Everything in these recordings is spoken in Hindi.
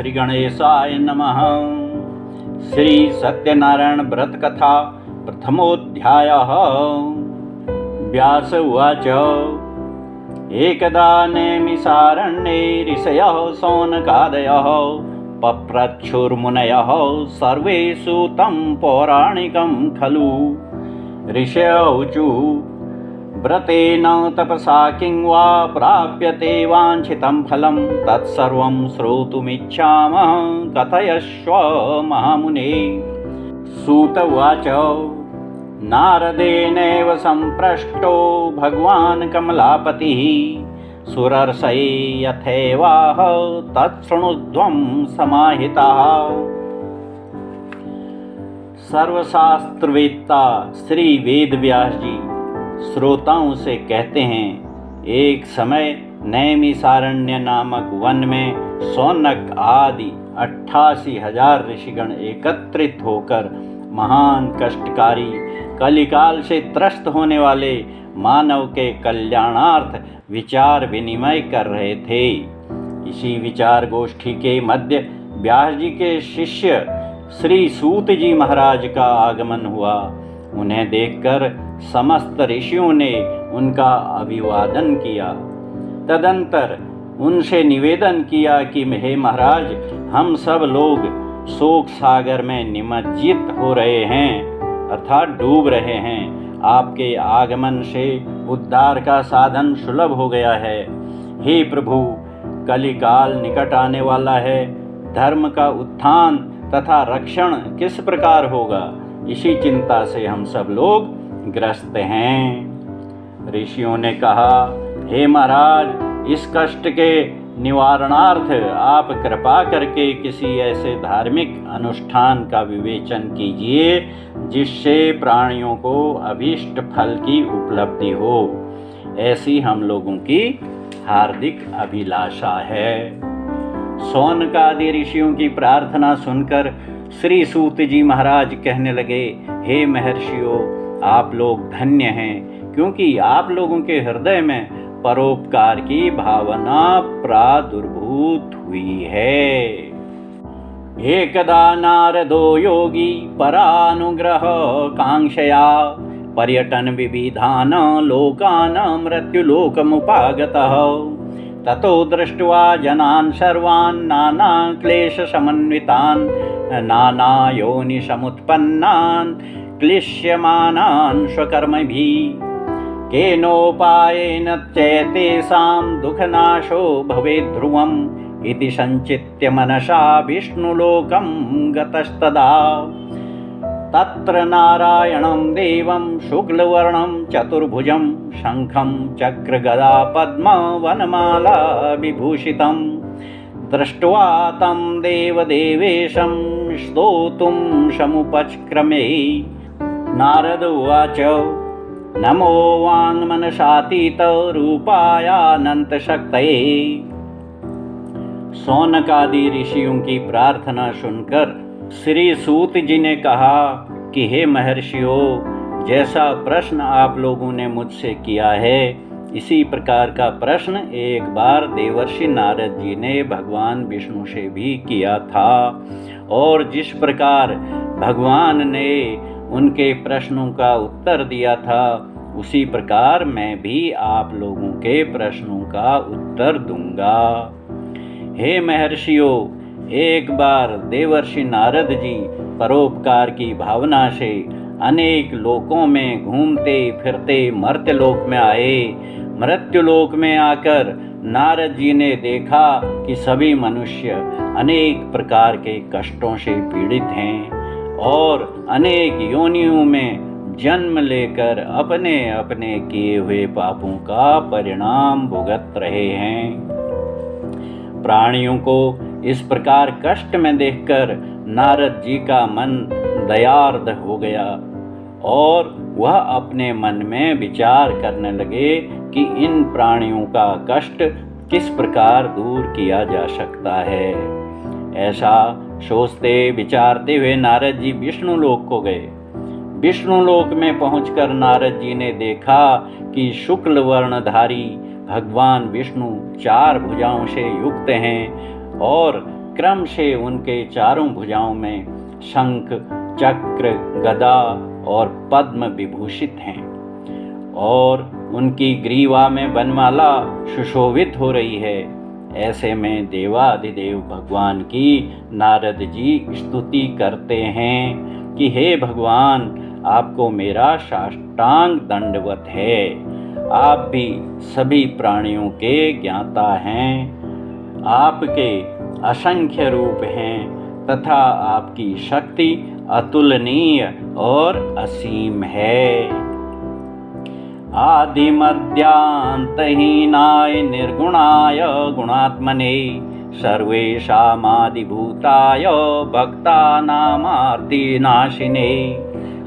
श्री गणेशाय नमः। श्री सत्यनारायण व्रत कथा प्रथमोऽध्यायः। व्यास उवाच। एकदा नैमिषारण्ये ऋषयः शौनकादयः पप्रच्छुर्मुनयः सर्वे सूतं पौराणिकं खलु। ऋषयौचु व्रतेन तपसा किं वा प्राप्यते वाञ्छितं फलं तत्सर्वं श्रोतुमिच्छामः कथयस्व महामुने। सूत उवाच। नारदेनैव सम्पृष्टो भगवान् कमलापतिः सुरर्षये यथैवाह तच्छृणुध्वं समाहिताः। सर्वशास्त्रवेत्ता श्री वेदव्यास जी श्रोताओं से कहते हैं, एक समय नैमिषारण्य नामक वन में शौनक आदि 88,000 ऋषिगण एकत्रित होकर महान कष्टकारी कलिकाल से त्रस्त होने वाले मानव के कल्याणार्थ विचार विनिमय कर रहे थे। इसी विचार गोष्ठी के मध्य व्यास जी के शिष्य श्री सूत जी महाराज का आगमन हुआ। उन्हें देखकर समस्त ऋषियों ने उनका अभिवादन किया। तदंतर उनसे निवेदन किया कि हे महाराज, हम सब लोग शोक सागर में निमज्जित हो रहे हैं, अर्थात डूब रहे हैं। आपके आगमन से उद्धार का साधन सुलभ हो गया है। हे प्रभु, कलिकाल निकट आने वाला है। धर्म का उत्थान तथा रक्षण किस प्रकार होगा, इसी चिंता से हम सब लोग ग्रस्त हैं। ऋषियों ने कहा, हे महाराज, इस कष्ट के निवारणार्थ आप कृपा करके किसी ऐसे धार्मिक अनुष्ठान का विवेचन कीजिए जिससे प्राणियों को अभीष्ट फल की उपलब्धि हो। ऐसी हम लोगों की हार्दिक अभिलाषा है। शौनकादि ऋषियों की प्रार्थना सुनकर श्री सूत जी महाराज कहने लगे, हे महर्षियों, आप लोग धन्य हैं, क्योंकि आप लोगों के हृदय में परोपकार की भावना प्रादुर्भूत हुई है। एकदा नारदो योगी परानुग्रह कांक्षया पर्यटन विविधान लोकान मृत्युलोकमुपागतः। ततो दृष्ट्वा जनान् सर्वान् नाना क्लेश समन्वितान् नाना योनि समुत्पन्नान् क्लिश्यमानान् स्वकर्मभिः केनोपायेन चैतेषां दुःखनाशो भवेत् ध्रुवम् इति संचित्य मनसा विष्णुलोकं गतस्तदा। तत्र नारायणं देवं शुक्लवर्णं चतुर्भुजं शङ्खं चक्रगदा पद्मवनमाला विभूषितं दृष्ट्वा तं देवदेवेशं स्तोतुं समुपचक्रमे। नारद उवाच। नमो वाङ्मनसातीत रूपायानन्तशक्तये। शौनकादि ऋषियों की प्रार्थना सुनकर श्री सूत जी ने कहा कि हे महर्षियों, जैसा प्रश्न आप लोगों ने मुझसे किया है, इसी प्रकार का प्रश्न एक बार देवर्षि नारद जी ने भगवान विष्णु से भी किया था, और जिस प्रकार भगवान ने उनके प्रश्नों का उत्तर दिया था, उसी प्रकार मैं भी आप लोगों के प्रश्नों का उत्तर दूंगा। हे महर्षियों, एक बार देवर्षि नारद जी परोपकार की भावना से अनेक लोकों में घूमते फिरते मर्त्यलोक में आए। मृत्युलोक में आकर नारद जी ने देखा कि सभी मनुष्य अनेक प्रकार के कष्टों से पीड़ित हैं और अनेक योनियों में जन्म लेकर अपने अपने किए हुए पापों का परिणाम भुगत रहे हैं। प्राणियों को इस प्रकार कष्ट में देखकर नारद जी का मन दयार्द हो गया और वह अपने मन में विचार करने लगे कि इन प्राणियों का कष्ट किस प्रकार दूर किया जा सकता है। ऐसा सोचते विचारते हुए नारद जी विष्णु लोक को गए। विष्णु लोक में पहुंचकर नारद जी ने देखा कि शुक्ल वर्णधारी भगवान विष्णु 4 भुजाओं से युक्त हैं और क्रम से उनके चारों भुजाओं में शंख, चक्र, गदा और पद्म विभूषित हैं और उनकी ग्रीवा में वनमाला सुशोभित हो रही है। ऐसे में देवाधिदेव भगवान की नारद जी स्तुति करते हैं कि हे भगवान, आपको मेरा साष्टांग दंडवत है। आप भी सभी प्राणियों के ज्ञाता हैं। आपके असंख्य रूप हैं तथा आपकी शक्ति अतुलनीय और असीम है। आदिमध्यांतहीनाय निर्गुणाय गुणात्मने सर्वेषामादिभूताय भक्तानामार्तिनाशिने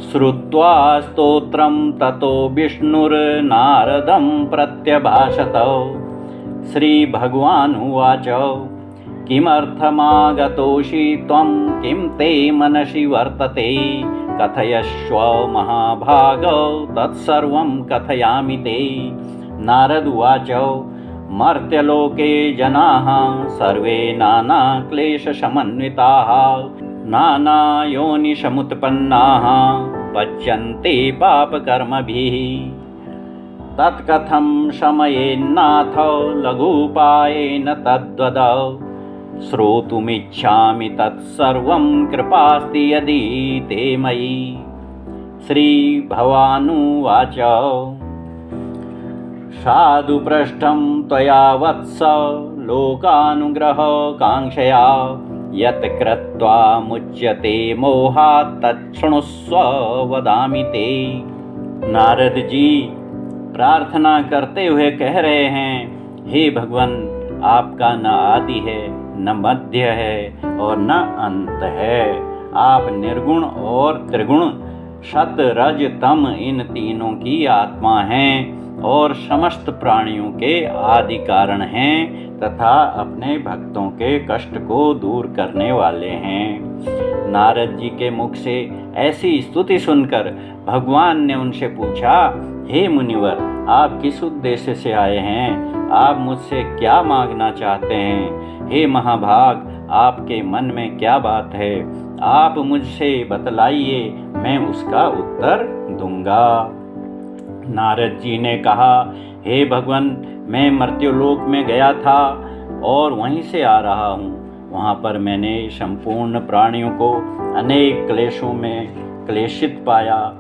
श्रुत्वा स्तोत्रं ततो विष्णुर्नारदं प्रत्यभाषत। श्रीभगवानुवाच किमर्थमागतोषि त्वं किं ते मनसि वर्तते कथयस्व महाभाग तत्सर्वं कथयामि ते। नारद उवाच मर्त्यलोके जनाः सर्वे नानाक्लेशसमन्विताः नानायोनिसमुत्पन्नाः पच्यन्ते पापकर्मभिः। तत्कथं शमयेन्नाथ लघुपायेन तद्वद। श्रोतुमिच्छामि तत्सर्वं कृपास्ति यदि ते मयि। श्रीभगवानुवाच साधु पृष्ठं त्वया वत्स लोकानुग्रहकाङ्क्षया यत् कृत्वा मुच्यते मोहात् तच्छृणुस्व वदामि ते। नारद जी प्रार्थना करते हुए कह रहे हैं, हे भगवान, आपका न आदि है, न मध्य है और न अंत है। आप निर्गुण और त्रिगुण, सत, रज, तम इन तीनों की आत्मा हैं और समस्त प्राणियों के आदि कारण हैं तथा अपने भक्तों के कष्ट को दूर करने वाले हैं। नारद जी के मुख से ऐसी स्तुति सुनकर भगवान ने उनसे पूछा, हे मुनिवर, आप किस उद्देश्य से आए हैं? आप मुझसे क्या मांगना चाहते हैं? हे महाभाग, आपके मन में क्या बात है? आप मुझसे बतलाइए, मैं उसका उत्तर दूंगा। नारद जी ने कहा, हे भगवान, मैं मर्त्युलोक में गया था और वहीं से आ रहा हूँ। वहाँ पर मैंने संपूर्ण प्राणियों को अनेक क्लेशों में क्लेशित पाया।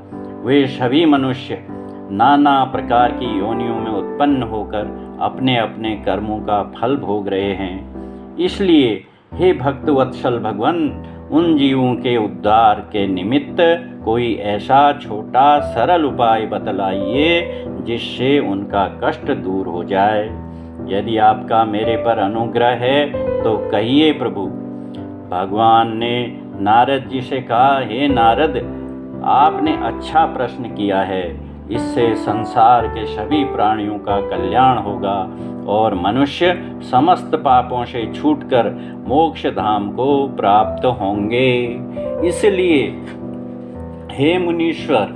वे सभी मनुष्य नाना प्रकार की योनियों में उत्पन्न होकर अपने अपने कर्मों का फल भोग रहे हैं। इसलिए हे भक्तवत्सल भगवान, उन जीवों के उद्धार के निमित्त कोई ऐसा छोटा सरल उपाय बतलाइए जिससे उनका कष्ट दूर हो जाए। यदि आपका मेरे पर अनुग्रह है तो कहिए प्रभु। भगवान ने नारद जी से कहा, हे नारद, आपने अच्छा प्रश्न किया है। इससे संसार के सभी प्राणियों का कल्याण होगा और मनुष्य समस्त पापों से छूटकर मोक्ष धाम को प्राप्त होंगे। इसलिए हे मुनीश्वर,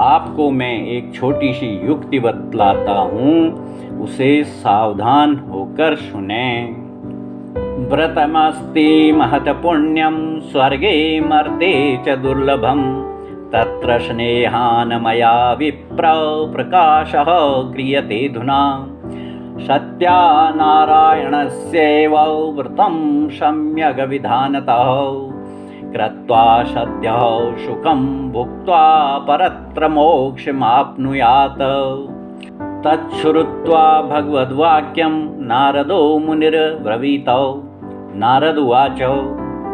आपको मैं एक छोटी सी युक्ति बतलाता हूँ, उसे सावधान होकर सुने। व्रतमस्ति महत पुण्यम स्वर्गे मर्ते च दुर्लभम तत्र स्नेहान मया विप्र प्रकाशः क्रियते धुना सत्यानारायणस्यैव व्रतं सम्यग् विधानतः कृत्वा सद्यः सुखं भुक्त्वा परत्र मोक्षमाप्नुयात्। तच्छ्रुत्वा भगवद्वाक्यं नारदो मुनिर्ब्रवीत। नारद उवाच,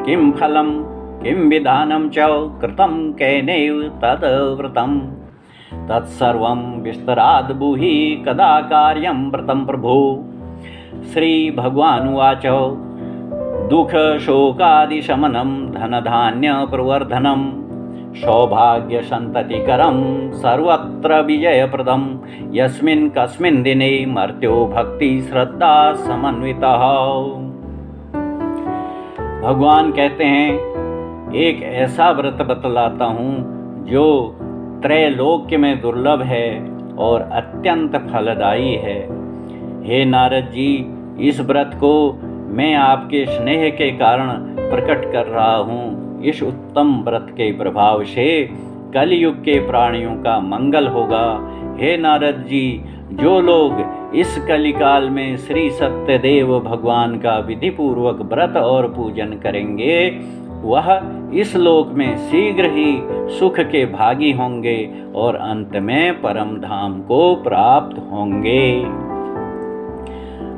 किं फलं किं विधानं च कृतं केनैव तद्व्रतं तत्सर्वं विस्तराद् ब्रूहि कदा कार्यं व्रतं प्रभो। श्रीभगवानुवाच, दुःखशोकादिशमनं धनधान्यप्रवर्धनं सौभाग्यसन्ततिकरं सर्वत्र विजयप्रदं यस्मिन् कस्मिन् दिने मर्त्यो भक्ति श्रद्धा समन्वितः। भगवान कहते हैं, एक ऐसा व्रत बतलाता हूँ जो त्रैलोक्य में दुर्लभ है और अत्यंत फलदायी है। हे नारद जी, इस व्रत को मैं आपके स्नेह के कारण प्रकट कर रहा हूँ। इस उत्तम व्रत के प्रभाव से कलयुग के प्राणियों का मंगल होगा। हे नारद जी, जो लोग इस कलिकाल में श्री सत्यदेव भगवान का विधि पूर्वक व्रत और पूजन करेंगे, वह इस लोक में शीघ्र ही सुख के भागी होंगे और अंत में परम धाम को प्राप्त होंगे।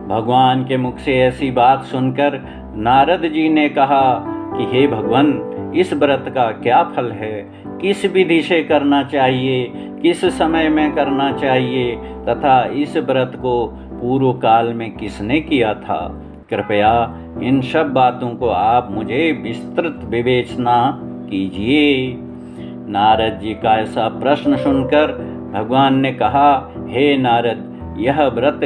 भगवान के मुख से ऐसी बात सुनकर नारद जी ने कहा कि हे भगवान, इस व्रत का क्या फल है, किस विधि से करना चाहिए, किस समय में करना चाहिए तथा इस व्रत को पूर्व काल में किसने किया था। कृपया इन सब बातों को आप मुझे विस्तृत विवेचना कीजिए। नारद जी का ऐसा प्रश्न सुनकर भगवान ने कहा, हे नारद, यह व्रत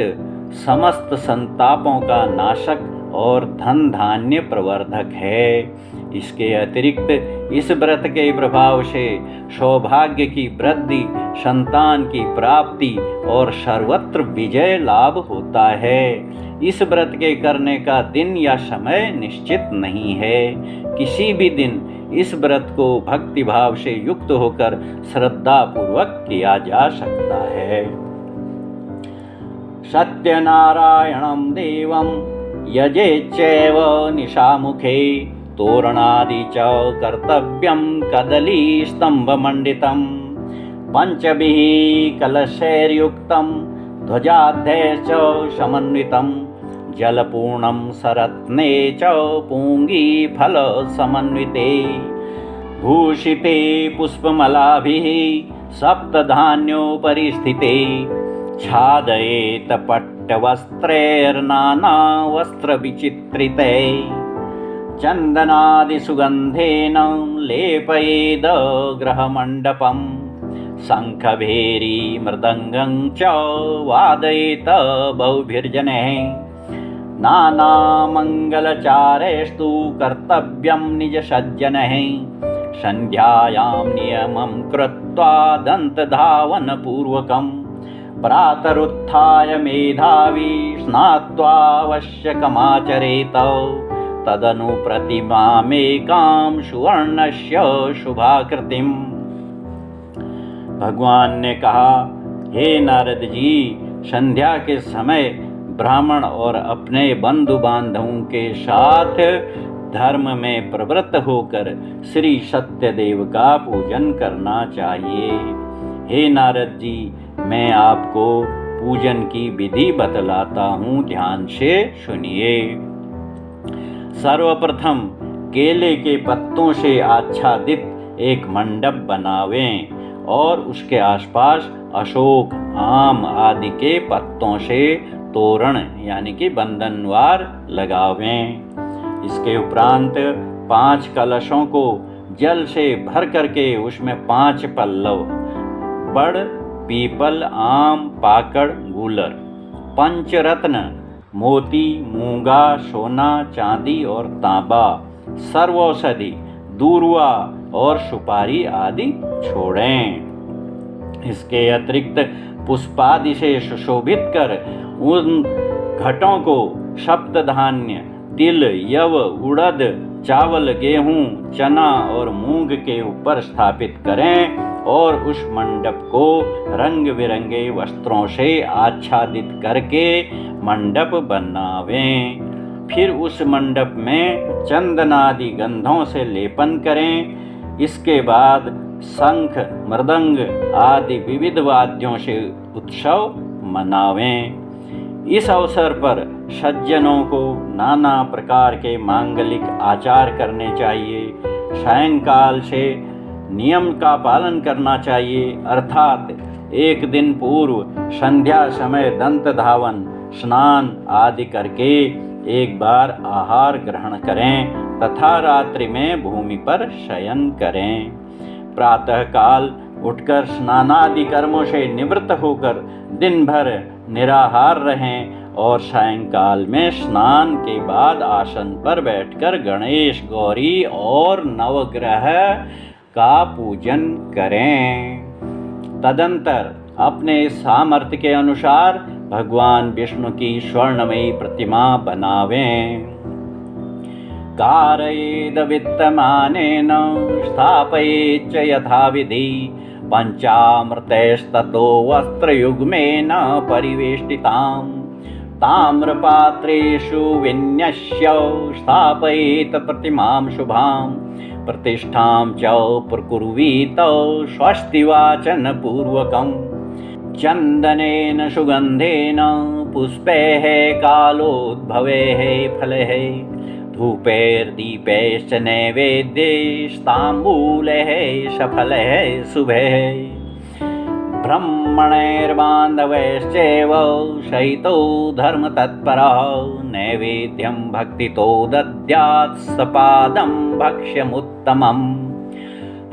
समस्त संतापों का नाशक और धन धान्य प्रवर्धक है। इसके अतिरिक्त इस व्रत के प्रभाव से सौभाग्य की वृद्धि, संतान की प्राप्ति और सर्वत्र विजय लाभ होता है। इस व्रत के करने का दिन या समय निश्चित नहीं है। किसी भी दिन इस व्रत को भक्ति भाव से युक्त होकर श्रद्धा पूर्वक किया जा सकता है। सत्यनारायणं देवं यजेच्चैव निशामुखे तोरणादि च कर्तव्यं कदलीस्तम्भमण्डितं पंचभिः कलशैर्युक्तं ध्वजाध्यैश्च समन्वितं जलपूर्णं सरत्ने च पूंगीफलसमन्विते भूषिते पुष्पमालाभिः सप्तधान्योपरि स्थिते छादयेत पट्टवस्त्रैर्नानावस्त्रविचित्रिते चन्दनादिसुगन्धेन लेपयेद गृहमण्डपं शङ्खभेरी मृदङ्गं च वादयेत बहुभिर्जनैः नानामङ्गलचारेस्तु कर्तव्यं निजसज्जनैः सन्ध्यायां नियमं कृत्वा दन्तधावनपूर्वकं प्रातरुत्थाय मेधावी स्नात्वावश्यकमाचरेत तदनु प्रतिमामेकां सुवर्णस्य शुभाकृतिम्। भगवान ने कहा, हे नारद जी, संध्या के समय ब्राह्मण और अपने बंधु बांधवों के साथ धर्म में प्रवृत्त होकर श्री सत्यदेव का पूजन करना चाहिए। हे नारद जी, मैं आपको पूजन की विधि बतलाता हूँ, ध्यान से सुनिए। सर्वप्रथम केले के पत्तों से आच्छादित एक मंडप बनावें और उसके आसपास अशोक, आम आदि के पत्तों से तोरण यानी कि बंधनवार लगावें। इसके उपरांत 5 कलशों को जल से भर करके उसमें 5 पल्लव बड़, पीपल, आम, पाकड़, गूलर, पंचरत्न मोती, मूंगा, सोना, चांदी और तांबा, सर्वौषधि, दूर्वा और सुपारी आदि छोड़ें। इसके अतिरिक्त पुष्पादि से सुशोभित कर उन घटों को सप्तधान्य, तिल, यव, उड़द, चावल, गेहूं, चना और मूंग के ऊपर स्थापित करें और उस मंडप को रंग बिरंगे वस्त्रों से आच्छादित करके मंडप बनावें। फिर उस मंडप में चंदनादि गंधों से लेपन करें। इसके बाद शंख, मृदंग आदि विविध वाद्यों से उत्सव मनावें। इस अवसर पर सज्जनों को नाना प्रकार के मांगलिक आचार करने चाहिए। सायंकाल से नियम का पालन करना चाहिए, अर्थात एक दिन पूर्व संध्या समय दंत धावन, स्नान आदि करके एक बार आहार ग्रहण करें तथा रात्रि में भूमि पर शयन करें। प्रातः काल उठकर स्नानादि कर्मों से निवृत्त होकर दिन भर निराहार रहें और सायंकाल में स्नान के बाद आसन पर बैठकर गणेश, गौरी और नवग्रह का पूजन करें। तदंतर अपने सामर्थ्य के अनुसार भगवान विष्णु की स्वर्णमयी प्रतिमा बनावें। कारयेद वित्तमानेन स्थापयेच्च यथाविधि पञ्चामृतैस्ततो वस्त्रयुग्मेन परिवेष्टिताम् ताम्रपात्रेषु विन्यस्य स्थापयेत प्रतिमां शुभां प्रतिष्ठां च प्रकुर्वीत स्वस्तिवाचनपूर्वकम् चन्दनेन सुगन्धेन पुष्पैः कालोद्भवैः फलैः धूपैर्दीपैश्च नैवेद्यैस्ताम्बूलैः सफलैः शुभैः ब्रह्मणैर्बान्धवैश्चैव सहितो धर्मतत्परः नैवेद्यं भक्तितो दद्यात् सपादं भक्ष्यमुत्तमम्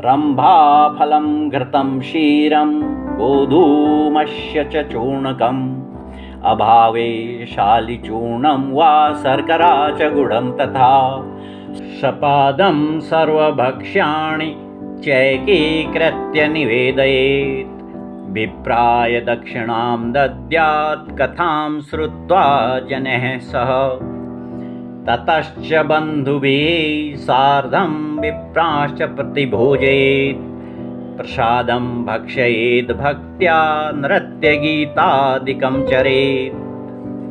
रम्भाफलं घृतं क्षीरं गोधूमस्य च चूर्णकम् अभावे शालिचूर्णं वा शर्करा च गुडं तथा सपादं सर्वभक्ष्याणि चैकीकृत्य निवेदयेत् विप्राय दक्षिणां दद्यात् कथां श्रुत्वा जनैः सह ततश्च बन्धुभिः सार्धं विप्राश्च प्रतिभोजयेत् प्रसादं भक्षयेत् भक्त्या नृत्यगीतादिकं चरेत्।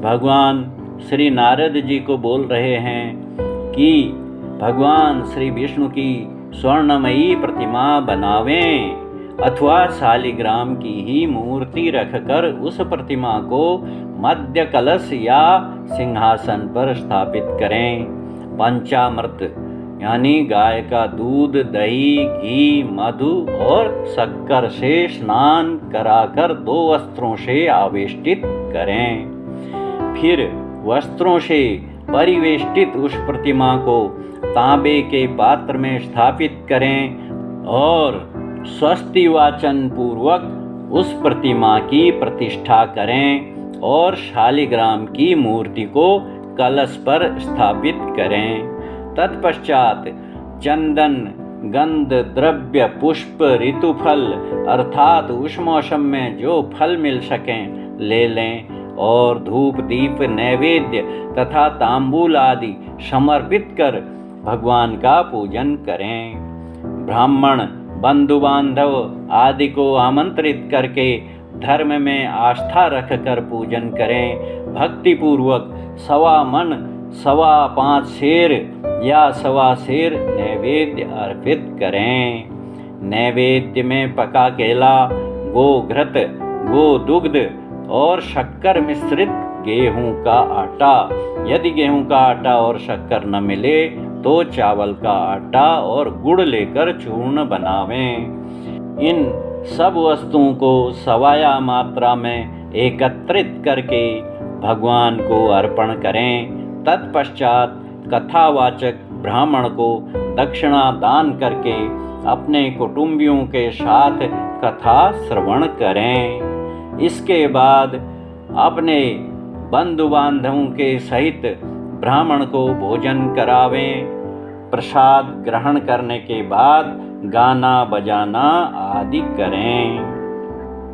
भगवान श्री नारद जी को बोल रहे हैं कि भगवान श्री विष्णु की स्वर्णमयी प्रतिमा बनावें अथवा शालिग्राम की ही मूर्ति रखकर उस प्रतिमा को मध्य कलश या सिंहासन पर स्थापित करें। पंचामृत यानी गाय का दूध, दही, घी, मधु और शक्कर से स्नान कराकर 2 वस्त्रों से आवेष्टित करें। फिर वस्त्रों से परिवेष्टित उस प्रतिमा को तांबे के पात्र में स्थापित करें और स्वस्ति वाचन पूर्वक उस प्रतिमा की प्रतिष्ठा करें और शालिग्राम की मूर्ति को कलश पर स्थापित करें। तत्पश्चात चंदन, गंध, द्रव्य, पुष्प, ऋतुफल अर्थात उस मौसम में जो फल मिल सकें ले लें और धूप, दीप, नैवेद्य तथा तांबूल आदि समर्पित कर भगवान का पूजन करें। ब्राह्मण, बंधु बांधव आदि को आमंत्रित करके धर्म में आस्था रखकर पूजन करें। भक्ति पूर्वक 1.25 मन 5.25 सेर या 1.25 सेर नैवेद्य अर्पित करें। नैवेद्य में पका केला, गोघृत, गोदुग्ध और शक्कर मिश्रित गेहूं का आटा, यदि गेहूं का आटा और शक्कर न मिले तो चावल का आटा और गुड़ लेकर चूर्ण बनावें। इन सब वस्तुओं को सवाया मात्रा में एकत्रित करके भगवान को अर्पण करें। तत्पश्चात कथावाचक ब्राह्मण को दक्षिणा दान करके अपने कुटुंबियों के साथ कथा श्रवण करें। इसके बाद अपने बंधु बांधवों के सहित ब्राह्मण को भोजन करावें। प्रसाद ग्रहण करने के बाद गाना बजाना आदि करें।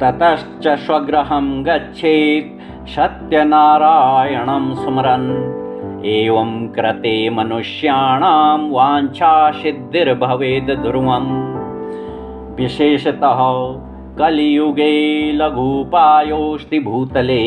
ततश्च स्वगृहं गच्छेत् सत्यनारायणं स्मरन् एवं कृते मनुष्याणां वाञ्छा सिद्धिर्भवेद् ध्रुवम्। विशेषतः कलियुगे लघुपायोऽस्ति भूतले।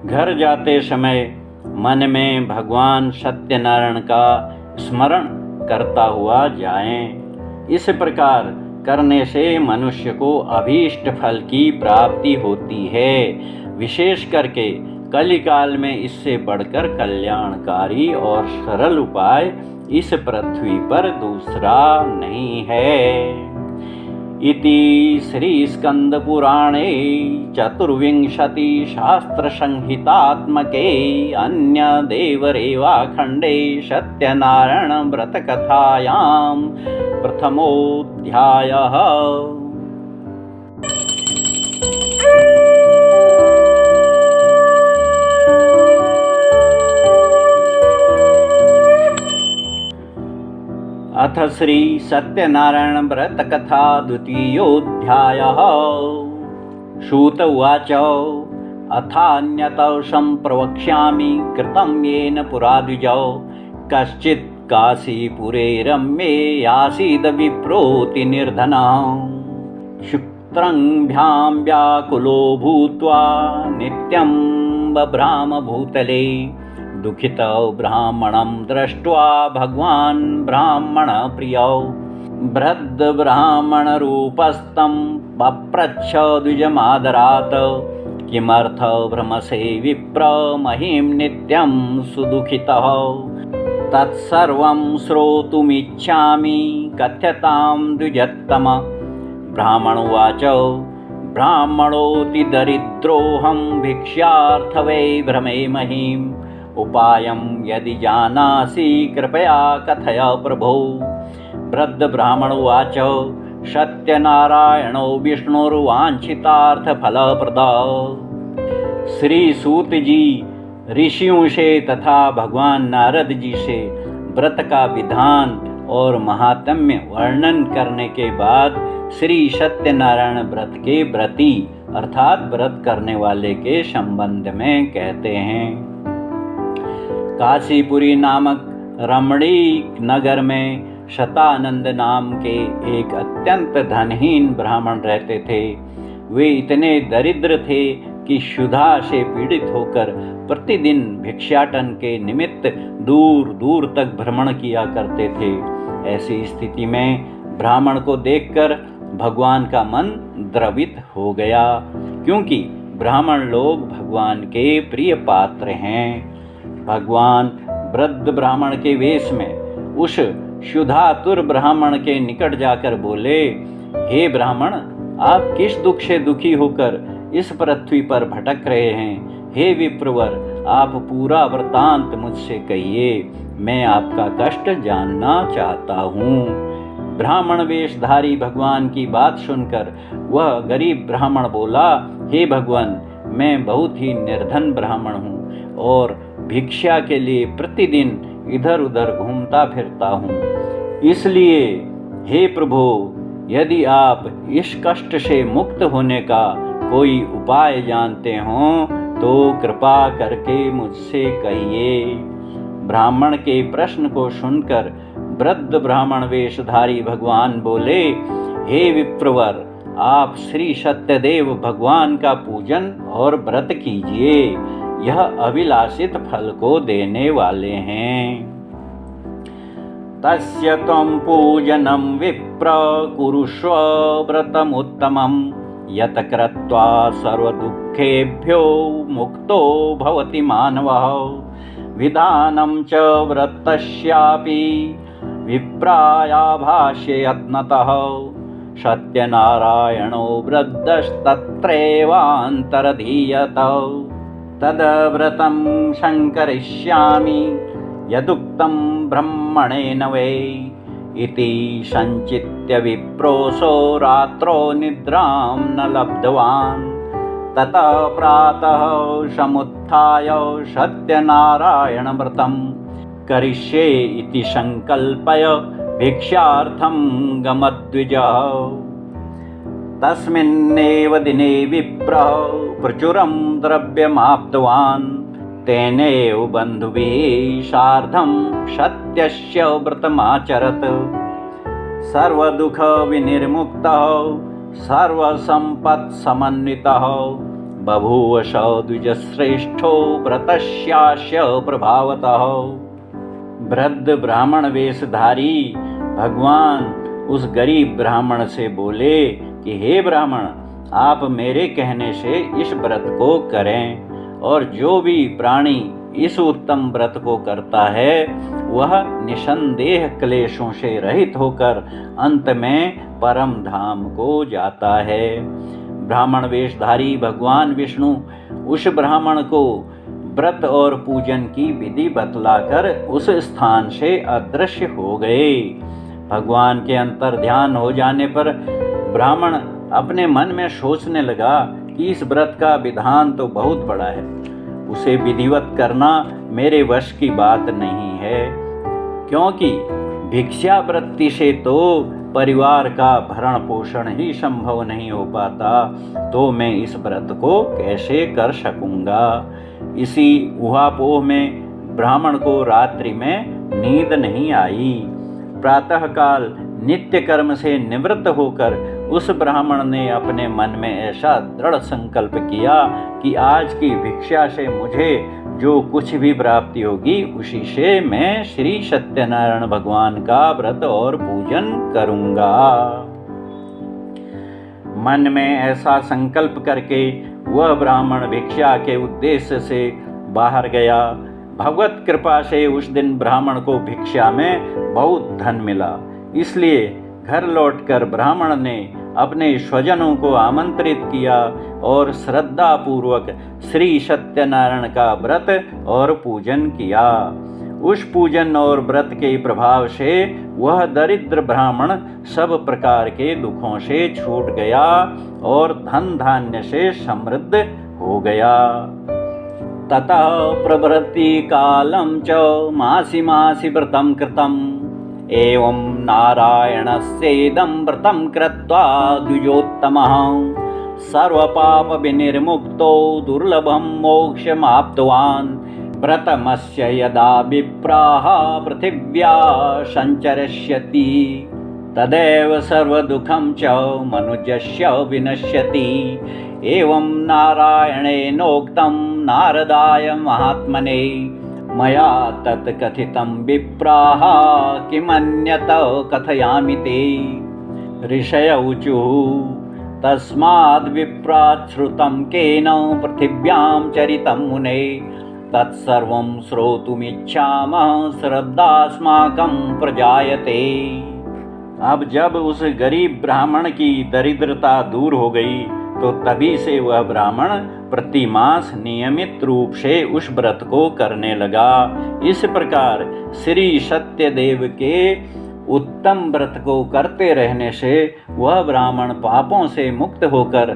घर जाते समय मन में भगवान सत्यनारायण का स्मरण करता हुआ जाएं। इस प्रकार करने से मनुष्य को अभीष्ट फल की प्राप्ति होती है। विशेष करके कलिकाल में इससे बढ़कर कल्याणकारी और सरल उपाय इस पृथ्वी पर दूसरा नहीं है। इति श्री स्कंद पुराणे चतुर्विंशति शास्त्र संहितात्मके अन्य देवरेवा खंडे सत्यनारायण व्रत कथायां प्रथमोऽध्यायः। अथ श्री सत्यनारायण व्रत कथा द्वितीयोऽध्यायः। सूत उवाच अथान्यत संप्रवक्ष्यामि कृतं येन पुरा द्विजौ कश्चित् काशीपुरे रम्ये आसीद विप्रोति निर्धनः शुक्रंभ्यां व्याकुलो भूत्वा नित्यं बभ्राम भूतले दुखितो ब्राह्मणं दृष्ट्वा भगवान् ब्राह्मण प्रियौ वृद्ध ब्राह्मण रूपस्तं पप्रच्छ द्विजमादरात् किमर्थ भ्रमसे विप्र महिं नित्यं सुदुखितः तत्सर्वं श्रोतुमिच्छामि कथ्यतां द्विजोत्तम ब्राह्मणोवाच ब्राह्मणोऽति दरिद्रोऽहं भिक्षार्थ वै भ्रमे महिम् उपायं यदि जानासि कृपया कथय प्रभो वृद्ध ब्राह्मणोवाच सत्यनारायणो विष्णुर्वाञ्छितार्थफलप्रदः। श्री सूत जी ऋषियों से तथा भगवान नारद जी से व्रत का विधान और महात्म्य वर्णन करने के बाद श्री सत्यनारायण व्रत के व्रती अर्थात व्रत करने वाले के संबंध में कहते हैं। काशीपुरी नामक रमणीक नगर में शतानंद नाम के एक अत्यंत धनहीन ब्राह्मण रहते थे। वे इतने दरिद्र थे कि क्षुधा से पीड़ित होकर प्रतिदिन भिक्षाटन के निमित्त दूर दूर तक भ्रमण किया करते थे। ऐसी स्थिति में ब्राह्मण को देखकर भगवान का मन द्रवित हो गया, क्योंकि ब्राह्मण लोग भगवान के प्रिय पात्र हैं। भगवान वृद्ध ब्राह्मण के वेश में उस क्षुधातुर ब्राह्मण के निकट जाकर बोले, हे ब्राह्मण, आप किस दुख से दुखी होकर इस पृथ्वी पर भटक रहे हैं? हे विप्रवर, आप पूरा वृत्तांत मुझसे कहिए, मैं आपका कष्ट जानना चाहता हूँ। ब्राह्मण वेशधारी भगवान की बात सुनकर वह गरीब ब्राह्मण बोला, हे भगवान, मैं बहुत ही निर्धन ब्राह्मण हूँ और भिक्षा के लिए प्रतिदिन इधर उधर घूमता फिरता हूँ। इसलिए हे प्रभु, यदि आप इस कष्ट से मुक्त होने का कोई उपाय जानते हो तो कृपा करके मुझसे कहिए। ब्राह्मण के प्रश्न को सुनकर वृद्ध ब्राह्मण वेशधारी भगवान बोले, हे विप्रवर, आप श्री सत्यदेव भगवान का पूजन और व्रत कीजिए, यह अभिलाषित फल को देने वाले हैं। तस्य त्वं पूजनं विप्र कुरुष्व व्रतमुत्तमं यत् कृत्वा सर्वदुःखेभ्यो मुक्तो भवति मानवः। विधानं च व्रतस्यापि विप्राया भाष्ये यत्नतः सत्यनारायणो वृद्धस्तत्रैवान्तरधीयत। तद्व्रतं संकरिष्यामि यदुक्तं ब्रह्मणेन वै इति संचित्य विप्रोऽसो रात्रौ निद्रां न लब्धवान्। ततः प्रातः समुत्थाय सत्यनारायणव्रतं करिष्ये इति संकल्प्य भिक्षार्थं गमद्विजः। तस्मिन्नेव दिने विप्रः प्रचुरं द्रव्यमाप्तवान्। तेनैव बन्धुभिः सार्धं सत्यस्य व्रतमाचरत्। सर्वदुःखविनिर्मुक्तः सर्वसम्पत्समन्वितः बभूव स द्विजश्रेष्ठो व्रतस्यास्य प्रभावतः। वृद्ध ब्राह्मण वेशधारी भगवान उस गरीब ब्राह्मण से बोले कि हे ब्राह्मण, आप मेरे कहने से इस व्रत को करें, और जो भी प्राणी इस उत्तम व्रत को करता है वह निसंदेह क्लेशों से रहित होकर अंत में परम धाम को जाता है। ब्राह्मण वेशधारी भगवान विष्णु उस ब्राह्मण को व्रत और पूजन की विधि बतलाकर उस स्थान से अदृश्य हो गए। भगवान के अंतर ध्यान हो जाने पर ब्राह्मण अपने मन में सोचने लगा कि इस व्रत का विधान तो बहुत बड़ा है, उसे विधिवत करना मेरे वश की बात नहीं है, क्योंकि भिक्षावृत्ति से तो परिवार का भरण पोषण ही संभव नहीं हो पाता, तो मैं इस व्रत को कैसे कर सकूंगा। इसी ऊहापोह में ब्राह्मण को रात्रि में नींद नहीं आई। प्रातःकाल नित्य कर्म से निवृत्त होकर उस ब्राह्मण ने अपने मन में ऐसा दृढ़ संकल्प किया कि आज की भिक्षा से मुझे जो कुछ भी प्राप्ति होगी उसी से मैं श्री सत्यनारायण भगवान का व्रत और पूजन करूंगा। मन में ऐसा संकल्प करके वह ब्राह्मण भिक्षा के उद्देश्य से बाहर गया। भगवत कृपा से उस दिन ब्राह्मण को भिक्षा में बहुत धन मिला, इसलिए घर लौटकर ब्राह्मण ने अपने स्वजनों को आमंत्रित किया और श्रद्धा पूर्वक श्री सत्यनारायण का व्रत और पूजन किया। उस पूजन और व्रत के प्रभाव से वह दरिद्र ब्राह्मण सब प्रकार के दुखों से छूट गया और धन धान्य से समृद्ध हो गया। ततः प्रभृति कालं च मासि मासि व्रतं कृतम् एवं नारायणस्येदं व्रतं कृत्वा द्विजोत्तमः सर्वपाप विनिर्मुक्तो दुर्लभं मोक्षमाप्तवान्। व्रतमस्य यदा विप्राः पृथिव्या सञ्चरिष्यति तदेव सर्वदुःखं च मनुजस्य विनश्यति। एवं नारायणेनोक्तं नारदाय महात्मने मया तत् कथितं विप्राः किमन्यत कथयामि ते। ऋषय ऊचुः तस्माद् विप्रात् श्रुतं केन पृथिव्यां चरितं मुने तत्सर्वं श्रोतुमिच्छामः श्रद्धास्माकं प्रजायते। अब जब उस गरीब ब्राह्मण की दरिद्रता दूर हो गई तो तभी से वह ब्राह्मण प्रतिमास नियमित रूप से उस व्रत को करने लगा। इस प्रकार श्री सत्यदेव के उत्तम व्रत को करते रहने से वह ब्राह्मण पापों से मुक्त होकर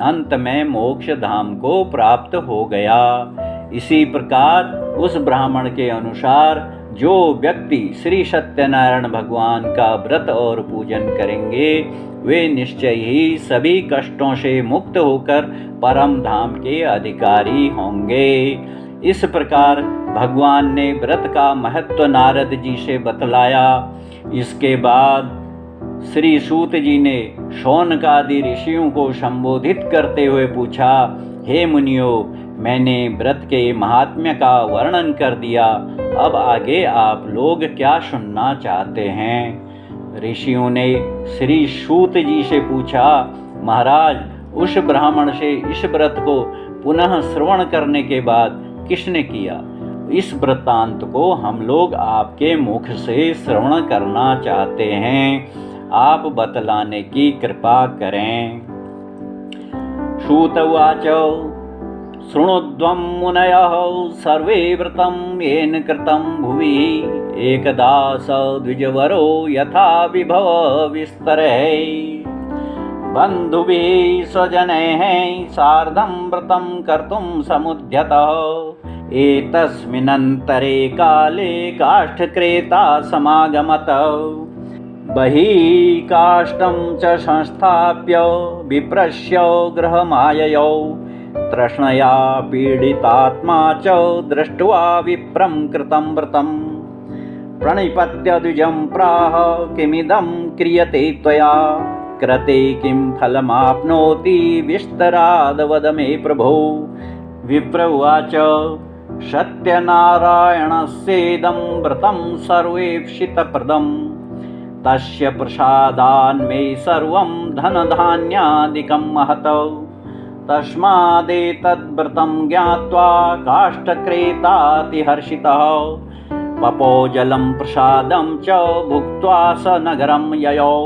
अंत में मोक्ष धाम को प्राप्त हो गया। इसी प्रकार उस ब्राह्मण के अनुसार जो व्यक्ति श्री सत्यनारायण भगवान का व्रत और पूजन करेंगे वे निश्चय ही सभी कष्टों से मुक्त होकर परम धाम के अधिकारी होंगे। इस प्रकार भगवान ने व्रत का महत्व नारद जी से बतलाया। इसके बाद श्री सूत जी ने शौनकादि ऋषियों को संबोधित करते हुए पूछा, हे मुनियों, मैंने व्रत के महात्म्य का वर्णन कर दिया, अब आगे आप लोग क्या सुनना चाहते हैं? ऋषियों ने श्री सूत जी से पूछा, महाराज, उस ब्राह्मण से इस व्रत को पुनः श्रवण करने के बाद किसने किया? इस वृत्तांत को हम लोग आपके मुख से श्रवण करना चाहते हैं, आप बतलाने की कृपा करें। सूत उवाच शृणुध्वं मुनयः सर्वे व्रतं येन कृतं भुवि एकदा स द्विजवरो यथा विभव विस्तरैः बन्धुभिः स्वजनैः सार्धं व्रतं कर्तुं समुद्यतः। एतस्मिन्नन्तरे काले काष्ठक्रेता समागमत् बहिः काष्ठं च संस्थाप्य विप्रस्य गृहमाययौ तृष्णया पीडितात्मा च दृष्ट्वा विप्रं कृतं व्रतं प्रणिपत्य द्विजं प्राह किमिदं क्रियते त्वया कृते किं फलमाप्नोति विस्तराद वद मे प्रभो। विप्र उवाच सत्यनारायणस्येदं व्रतं सर्वेप्सितप्रदं तस्य प्रसादान्मे सर्वं धनधान्यादिकं महत् तस्मादेतद्व्रतं ज्ञात्वा काष्ठक्रेतातिहर्षितः पपो जलं प्रसादं च भुक्त्वा स नगरं ययौ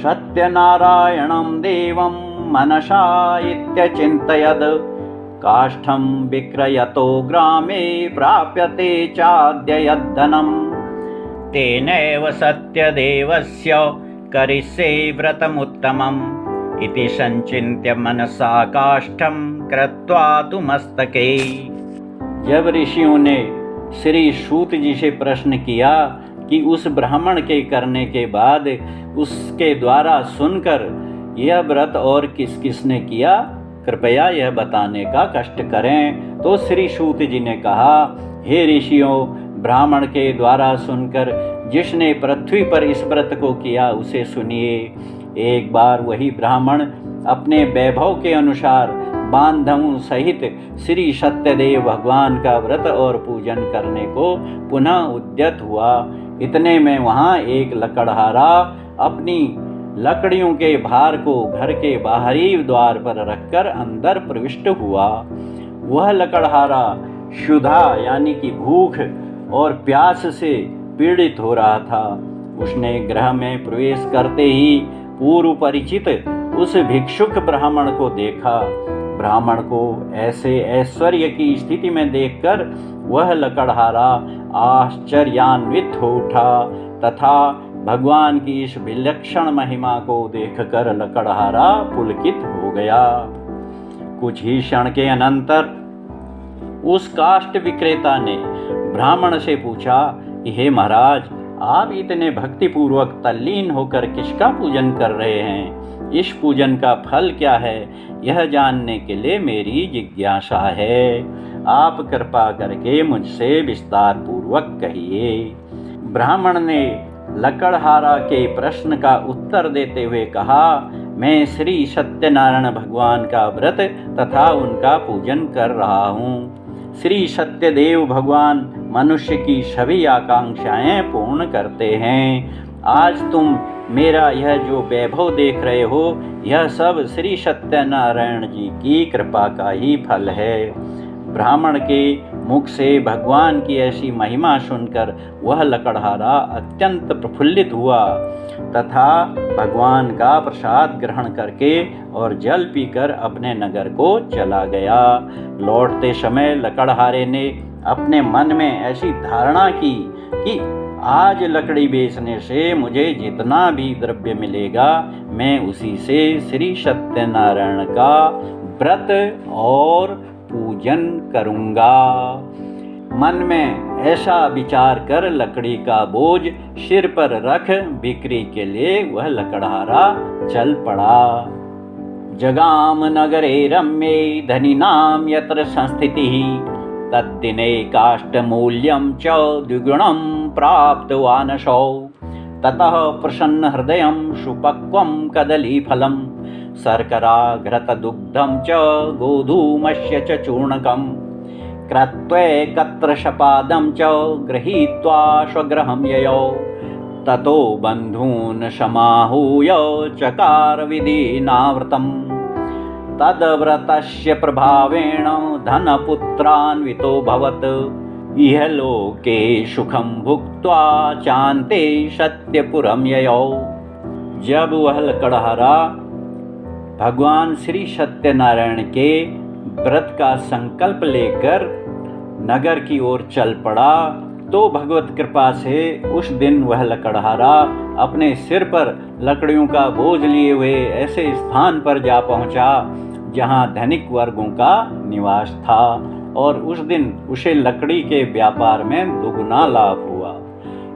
सत्यनारायणं देवं मनसा इत्यचिन्तयद् काष्ठं विक्रयतो ग्रामे प्राप्यते चाद्य यद्धनम् तेनैव सत्यदेवस्य करिष्ये व्रतमुत्तमम् इति संचिन्त्य मनसा काष्ठं कृत्वा तु मस्तके। जब ऋषियों ने श्री सूत जी से प्रश्न किया कि उस ब्राह्मण के करने के बाद उसके द्वारा सुनकर यह व्रत और किस किसने किया, कृपया यह बताने का कष्ट करें। तो श्री सूत जी ने कहा, हे ऋषियों, ब्राह्मण के द्वारा सुनकर जिसने पृथ्वी पर इस व्रत को किया उसे सुनिए। एक बार वही ब्राह्मण अपने वैभव के अनुसार बांधवों सहित श्री सत्यदेव भगवान का व्रत और पूजन करने को पुनः उद्यत हुआ। इतने में वहाँ एक लकड़हारा अपनी लकड़ियों के भार को घर के बाहरी द्वार पर रखकर अंदर प्रविष्ट हुआ। वह लकड़हारा क्षुधा यानी कि भूख और प्यास से पीड़ित हो रहा था। उसने गृह में प्रवेश करते ही पूर्व परिचित उस भिक्षुक ब्राह्मण को देखा। ब्राह्मण को ऐसे ऐश्वर्य की स्थिति में देखकर वह लकड़हारा आश्चर्यान्वित हो उठा तथा भगवान की इस विलक्षण महिमा को देखकर लकड़हारा पुलकित हो गया। कुछ ही क्षण के अनंतर उस काष्ठ विक्रेता ने ब्राह्मण से पूछा कि हे महाराज, आप इतने भक्तिपूर्वक तल्लीन होकर किसका पूजन कर रहे हैं? इस पूजन का फल क्या है, यह जानने के लिए मेरी जिज्ञासा है। आप कृपा करके मुझसे विस्तार पूर्वक कहिए। ब्राह्मण ने लकड़हारा के प्रश्न का उत्तर देते हुए कहा, मैं श्री सत्यनारायण भगवान का व्रत तथा उनका पूजन कर रहा हूँ। श्री सत्यदेव भगवान मनुष्य की सभी आकांक्षाएं पूर्ण करते हैं। आज तुम मेरा यह जो वैभव देख रहे हो, यह सब श्री सत्यनारायण जी की कृपा का ही फल है। ब्राह्मण के मुख से भगवान की ऐसी महिमा सुनकर वह लकड़हारा अत्यंत प्रफुल्लित हुआ तथा भगवान का प्रसाद ग्रहण करके और जल पीकर अपने नगर को चला गया। लौटते समय लकड़हारे ने अपने मन में ऐसी धारणा की कि आज लकड़ी बेचने से मुझे जितना भी द्रव्य मिलेगा मैं उसी से श्री सत्यनारायण का व्रत और पूजन करूंगा। मन में ऐसा विचार कर लकड़ी का बोझ सिर पर रख बिक्री के लिए वह लकड़हारा चल पड़ा। जगाम नगरे रम्ये धनिनाम यत्र संस्थितिः तद्दिने काष्ठमूल्यं च द्विगुणं प्राप्तवानसौ। ततः प्रसन्न हृदयं सुपक्वं कदलीफलं शर्करा घृतदुग्धं च गोधूमस्य च चूर्णकं कृत्वैकत्र शपादं च गृहीत्वा स्वगृहं ययौ। ततो बन्धून् समाहूय चकार विधिनावृतम्। तद्व्रतस्य प्रभावेण धनपुत्रान्वितोऽभवत्। इह लोके सुखं भुक्त्वा चान्ते सत्यपुरं ययौ। जब वह लकड़हारा भगवान श्री सत्यनारायण के व्रत का संकल्प लेकर नगर की ओर चल पड़ा तो भगवत कृपा से उस दिन वह लकड़हारा अपने सिर पर लकड़ियों का बोझ लिए हुए ऐसे स्थान पर जा पहुंचा जहां धनिक वर्गों का निवास था और उस दिन उसे लकड़ी के व्यापार में दुगुना लाभ हुआ।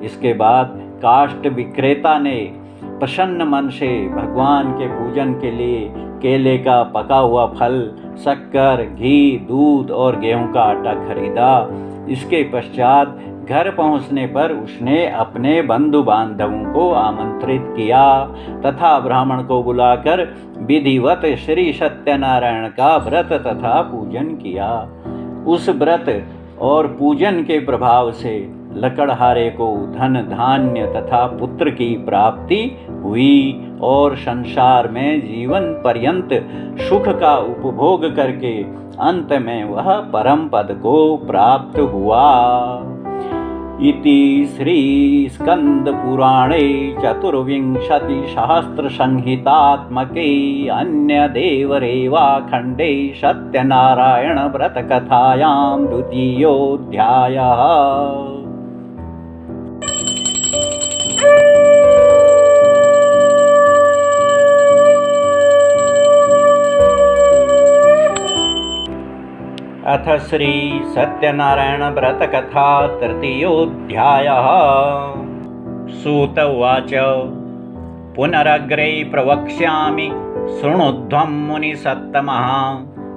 इसके बाद काष्ठ विक्रेता ने प्रसन्न मन से भगवान के पूजन के लिए केले का पका हुआ फल, शक्कर, घी, दूध और गेहूं का आटा खरीदा। इसके पश्चात घर पहुंचने पर उसने अपने बंधु बांधवों को आमंत्रित किया तथा ब्राह्मण को बुलाकर विधिवत श्री सत्यनारायण का व्रत तथा पूजन किया। उस व्रत और पूजन के प्रभाव से लकड़हारे को धन धान्य तथा पुत्र की प्राप्ति हुई और संसार में जीवन पर्यंत सुख का उपभोग करके अंत में वह परम पद को प्राप्त हुआ। इति श्री स्कंद पुराणे चतुर्विंशति सहस्र संहितात्मके अन्य देवरेवा खंडे सत्यनारायण व्रत कथायां द्वितीयोऽध्यायः। अथ श्री सत्यनारायण व्रत कथा तृतीयोऽध्यायः। सूत उवाच पुनरग्रे प्रवक्ष्यामि शृणुध्वं मुनिसत्तमः।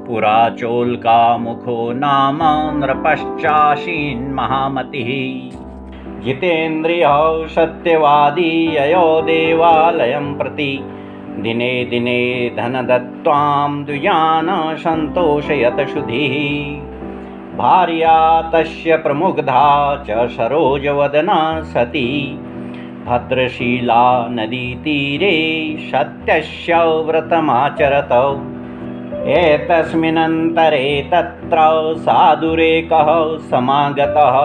पुरा चोल्का मुखो नाम नृपश्चाशीन् महामतिः जितेन्द्रियः सत्यवादी ययो देवालयं प्रति दिने दिने धनदत्त्वां द्विजान् सन्तोषयत शुधिः भार्या तस्य प्रमुग्धा च सरोजवदना सती भद्रशीला नदीतीरे सत्यस्य व्रतमाचरत एतस्मिन्नन्तरे तत्र साधुरेकः समागतः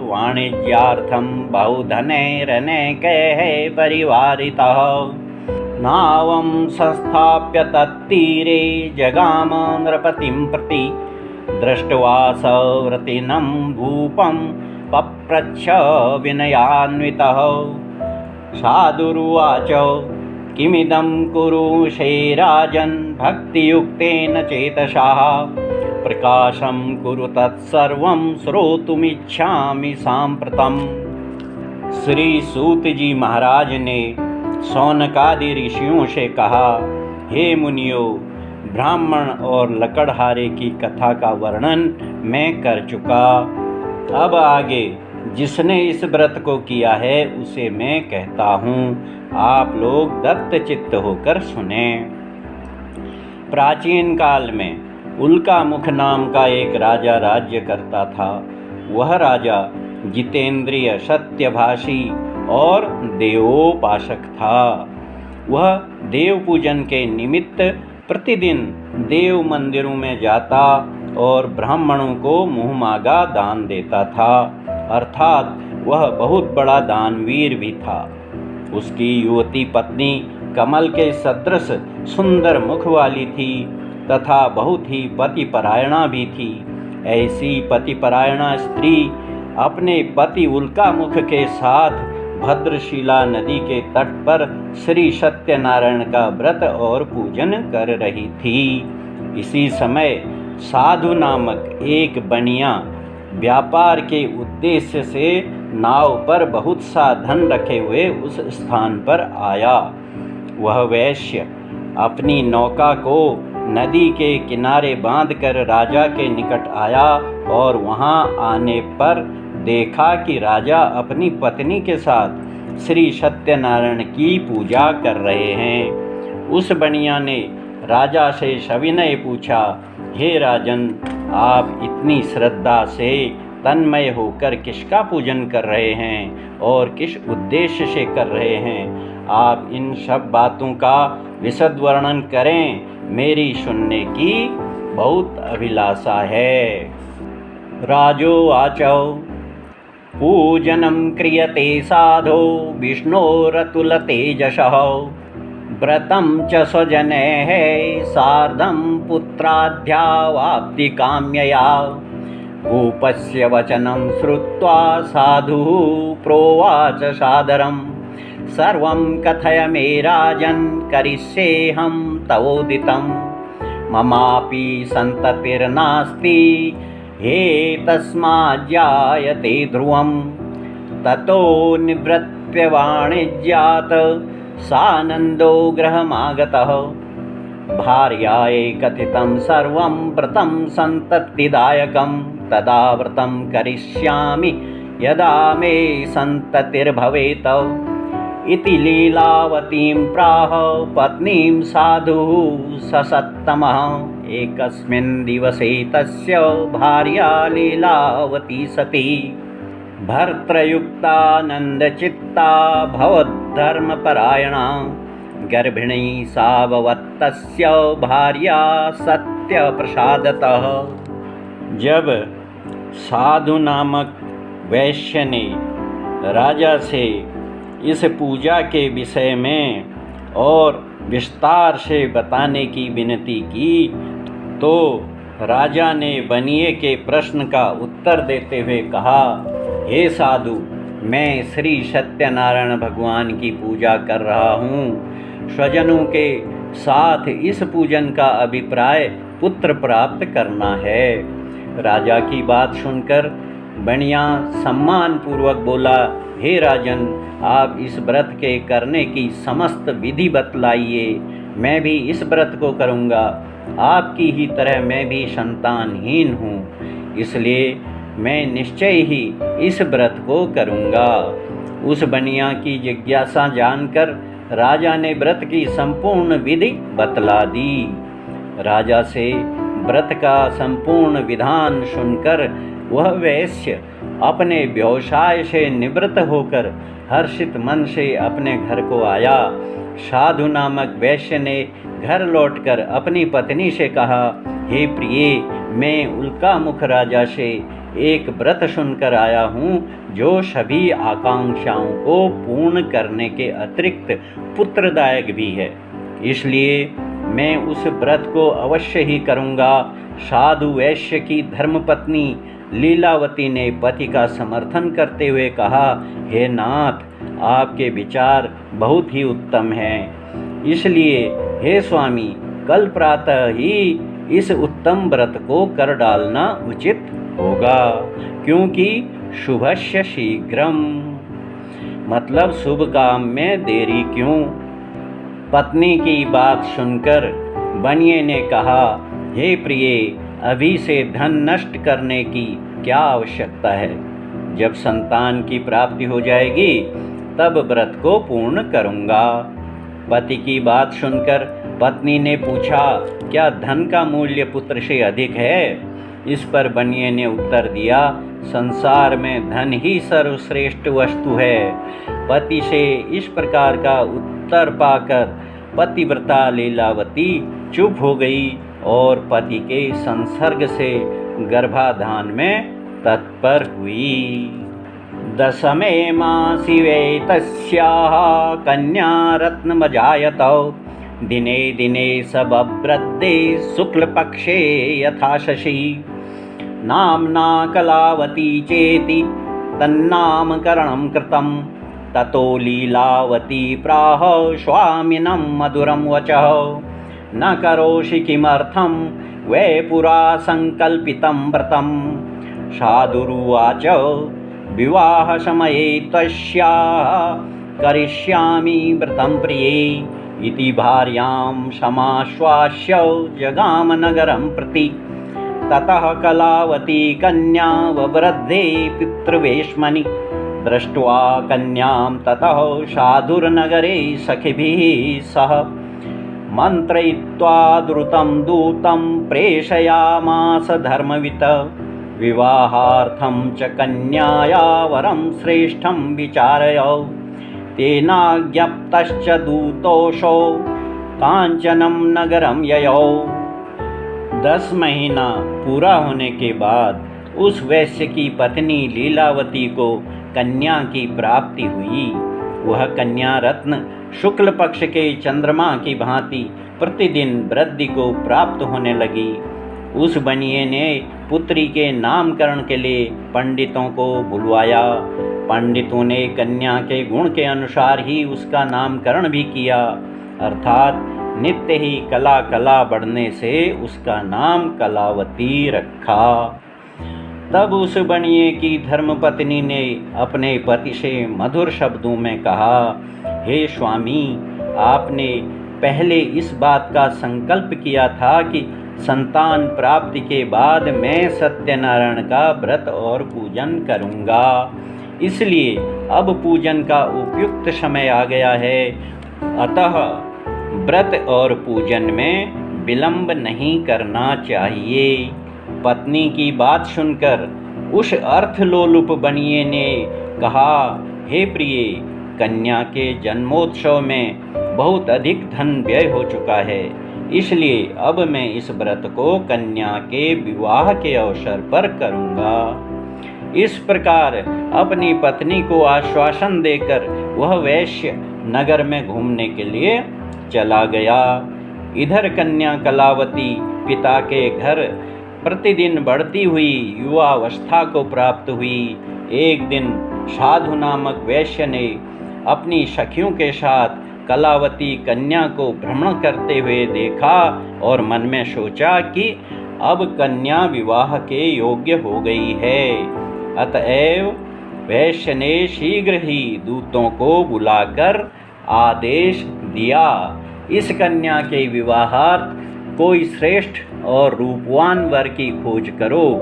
वाणिज्यार्थं बहुधनैरनेकैः परिवारितः नावं संस्थाप्य तत्तीरे जगाम नृपतिं प्रति दृष्ट्वा सव्रतिनं भूपं पप्रच्छ विनयान्वितः साधुरुवाच किमिदं कुरुषे राजन् भक्तियुक्तेन चेतसा प्रकाशं कुरु तत्सर्वं श्रोतुमिच्छामि साम्प्रतम्। श्री सूत जी महाराज ने शौनकादि ऋषियों से कहा, हे मुनियों, ब्राह्मण और लकड़हारे की कथा का वर्णन मैं कर चुका। अब आगे जिसने इस व्रत को किया है उसे मैं कहता हूँ, आप लोग दत्त चित्त होकर सुने। प्राचीन काल में उल्का मुख नाम का एक राजा राज्य करता था। वह राजा जितेंद्रिय, सत्यभाषी और देवोपासक था। वह देव पूजन के निमित्त प्रतिदिन देव मंदिरों में जाता और ब्राह्मणों को मुँहमागा दान देता था, अर्थात वह बहुत बड़ा दानवीर भी था। उसकी युवती पत्नी कमल के सदृश सुंदर मुख वाली थी तथा बहुत ही पतिपरायणा भी थी। ऐसी पतिपरायणा स्त्री अपने पति उल्का मुख के साथ भद्रशिला नदी के तट पर श्री सत्यनारायण का व्रत और पूजन कर रही थी। इसी समय साधु नामक एक बनिया व्यापार के उद्देश्य से नाव पर बहुत सा धन रखे हुए उस स्थान पर आया। वह वैश्य अपनी नौका को नदी के किनारे बांधकर राजा के निकट आया और वहां आने पर देखा कि राजा अपनी पत्नी के साथ श्री सत्यनारायण की पूजा कर रहे हैं। उस बनिया ने राजा से सविनय पूछा, हे राजन, आप इतनी श्रद्धा से तन्मय होकर किसका पूजन कर रहे हैं और किस उद्देश्य से कर रहे हैं? आप इन सब बातों का विशद वर्णन करें, मेरी सुनने की बहुत अभिलाषा है। राजोवाचौ पूजनं क्रियते साधो विष्णोरतुलतेजसः व्रतं च स्वजनैः सार्धं पुत्राध्यावाप्तिकाम्यया। भूपस्य वचनं श्रुत्वा साधुः प्रोवाच सादरं सर्वं कथय मे राजन् करिष्येऽहं तवोदितं। ममापि सन्ततिर्नास्ति हे तस्माज्जायते ध्रुवं। ततो निवृत्य वाणिज्यात् सानन्दो गृहमागतः। भार्यायै कथितं सर्वं व्रतं सन्ततिदायकं। तदा व्रतं करिष्यामि यदा मे सन्ततिर्भवेत्। इति लीलावतीं प्राह पत्नीं साधुः ससत्तमः। एकस्मिन् दिवसे तस्य भार्या लीलावती सती भर्तृयुक्तानन्दचित्ता भवद्धर्मपरायणा। गर्भिणी साभवत्तस्य भार्या सत्यप्रसादतः। जब साधु नामक वैश्य ने राजा से इस पूजा के विषय में और विस्तार से बताने की विनती की तो राजा ने बनिए के प्रश्न का उत्तर देते हुए कहा, हे साधु, मैं श्री सत्यनारायण भगवान की पूजा कर रहा हूँ। स्वजनों के साथ इस पूजन का अभिप्राय पुत्र प्राप्त करना है। राजा की बात सुनकर बनिया सम्मान पूर्वक बोला, हे राजन, आप इस व्रत के करने की समस्त विधि बतलाइए मैं भी इस व्रत को करूँगा। आपकी ही तरह मैं भी संतानहीन हूँ, इसलिए मैं निश्चय ही इस व्रत को करूँगा। उस बनिया की जिज्ञासा जानकर राजा ने व्रत की संपूर्ण विधि बतला दी। राजा से व्रत का संपूर्ण विधान सुनकर वह वैश्य अपने व्यवसाय से निवृत्त होकर हर्षित मन से अपने घर को आया। साधु नामक वैश्य ने घर लौटकर अपनी पत्नी से कहा, हे प्रिय, मैं उल्कामुख राजा से एक व्रत सुनकर आया हूँ जो सभी आकांक्षाओं को पूर्ण करने के अतिरिक्त पुत्रदायक भी है, इसलिए मैं उस व्रत को अवश्य ही करूँगा। साधु वैश्य की धर्मपत्नी लीलावती ने पति का समर्थन करते हुए कहा, हे नाथ, आपके विचार बहुत ही उत्तम हैं, इसलिए हे स्वामी, कल प्रातः ही इस उत्तम व्रत को कर डालना उचित होगा, क्योंकि शुभस्य शीघ्रम, मतलब शुभ काम में देरी क्यों। पत्नी की बात सुनकर बनिए ने कहा, हे प्रिय, अभी से धन नष्ट करने की क्या आवश्यकता है। जब संतान की प्राप्ति हो जाएगी तब व्रत को पूर्ण करूँगा। पति की बात सुनकर पत्नी ने पूछा, क्या धन का मूल्य पुत्र से अधिक है। इस पर बनिए ने उत्तर दिया, संसार में धन ही सर्वश्रेष्ठ वस्तु है। पति से इस प्रकार का उत्तर पाकर पतिव्रता लीलावती चुप हो गई और पति के संसर्ग से गर्भाधान में तत्पर हुई। दशमे मासि वै तस्याः कन्या रत्नमजायत, दिने दिने सबवृद्धे शुक्लपक्षे यथा शशि, नाम्ना कलावती चेति तन्नामकरणं कृतं, ततो लीलावती प्राह स्वामिनं मधुरं वचः, न करोषि किमर्थं वै पुरा संकल्पितं व्रतं। साधुरुवाच, विवाह समये तस्याः करिष्यामि व्रतं प्रिये, इति भार्यां समाश्वास्य जगाम नगरं प्रति। ततः कलावती कन्या ववृद्धे पितृवेश्मनि, दृष्ट्वा कन्यां ततः साधुर्नगरे सखिभिः सह, मन्त्रयित्वा द्रुतं दूतं प्रेषयामास धर्मवित्, विवाहार्थं च कन्याया वरं श्रेष्ठं विचारय। तेनाज्ञप्तश्च दूतोषो कांचनं नगरं ययौ। 10 महीना पूरा होने के बाद उस वैश्य की पत्नी लीलावती को कन्या की प्राप्ति हुई। वह कन्या रत्न शुक्ल पक्ष के चंद्रमा की भांति प्रतिदिन वृद्धि को प्राप्त होने लगी। उस बनिए ने पुत्री के नामकरण के लिए पंडितों को बुलवाया। पंडितों ने कन्या के गुण के अनुसार ही उसका नामकरण भी किया, अर्थात नित्य ही कला कला बढ़ने से उसका नाम कलावती रखा। तब उस बनिए की धर्मपत्नी ने अपने पति से मधुर शब्दों में कहा, हे स्वामी, आपने पहले इस बात का संकल्प किया था कि संतान प्राप्ति के बाद मैं सत्यनारायण का व्रत और पूजन करूंगा, इसलिए अब पूजन का उपयुक्त समय आ गया है। अतः व्रत और पूजन में विलंब नहीं करना चाहिए। पत्नी की बात सुनकर उस अर्थलोलुप बनिए ने कहा, हे प्रिय, कन्या के जन्मोत्सव में बहुत अधिक धन व्यय हो चुका है, इसलिए अब मैं इस व्रत को कन्या के विवाह के अवसर पर करूंगा। इस प्रकार अपनी पत्नी को आश्वासन देकर वह वैश्य नगर में घूमने के लिए चला गया। इधर कन्या कलावती पिता के घर प्रतिदिन बढ़ती हुई युवावस्था को प्राप्त हुई। एक दिन साधु नामक वैश्य ने अपनी सखियों के साथ कलावती कन्या को भ्रमण करते हुए देखा और मन में सोचा कि अब कन्या विवाह के योग्य हो गई है। अतएव वैश्य ने शीघ्र ही दूतों को बुलाकर आदेश दिया इस कन्या के विवाहार्थ कोई श्रेष्ठ और रूपवान वर की खोज करो।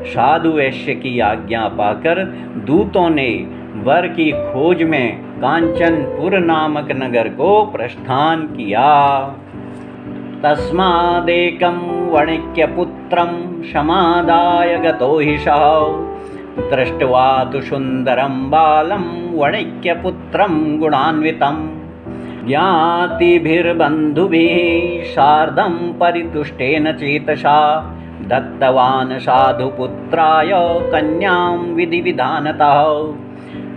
साधु वैश्य की आज्ञा पाकर दूतों ने वर की खोज में कांचनपुर नामक नगर को प्रस्थान किया। तस्मादेकं वणिक्यपुत्रं समादाय गतो हि सः दृष्ट्वा तु सुन्दरं बालं वणिक्यपुत्रं गुणान्वितं ज्ञातिभिर्बन्धुभिः सार्धं परितुष्टेन चेतसा दत्तवान् साधुपुत्राय कन्यां विधिविधानतः।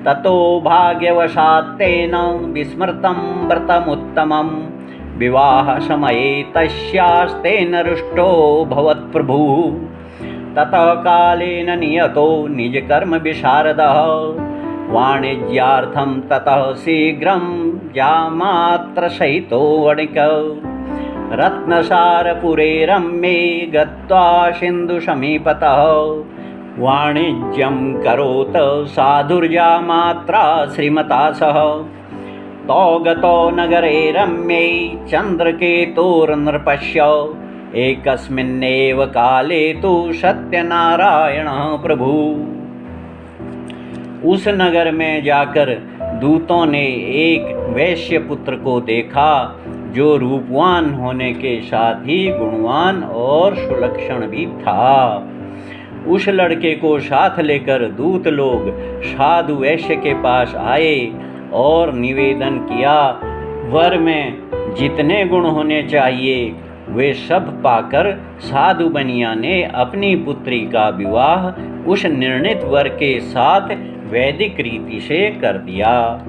ततो भाग्यवशात्तेन विस्मृतं व्रतमुत्तमं विवाहसमये तस्यास्तेन रुष्टो भवत्प्रभुः। ततः कालेन नियतो निजकर्मविशारदः वाणिज्यार्थं ततः शीघ्रं जामात्रसहितो वणिकः रत्नसारपुरे रम्ये गत्वा सिन्धुसमीपतः वाणिज्यं करोत साधुर्जामात्रा श्रीमता सह। तौ गतो नगरे रम्ये चन्द्रकेतुर्नृपस्य एकस्मिन्नेव काले तु सत्यनारायणः प्रभु। उस नगर में जाकर दूतों ने एक वैश्य पुत्र को देखा जो रूपवान होने के साथ ही गुणवान और सुलक्षण भी था। उस लड़के को साथ लेकर दूत लोग साधु वैश्य के पास आए और निवेदन किया, वर में जितने गुण होने चाहिए वे सब पाकर साधु बनिया ने अपनी पुत्री का विवाह उस निर्णित वर के साथ वैदिक रीति से कर दिया।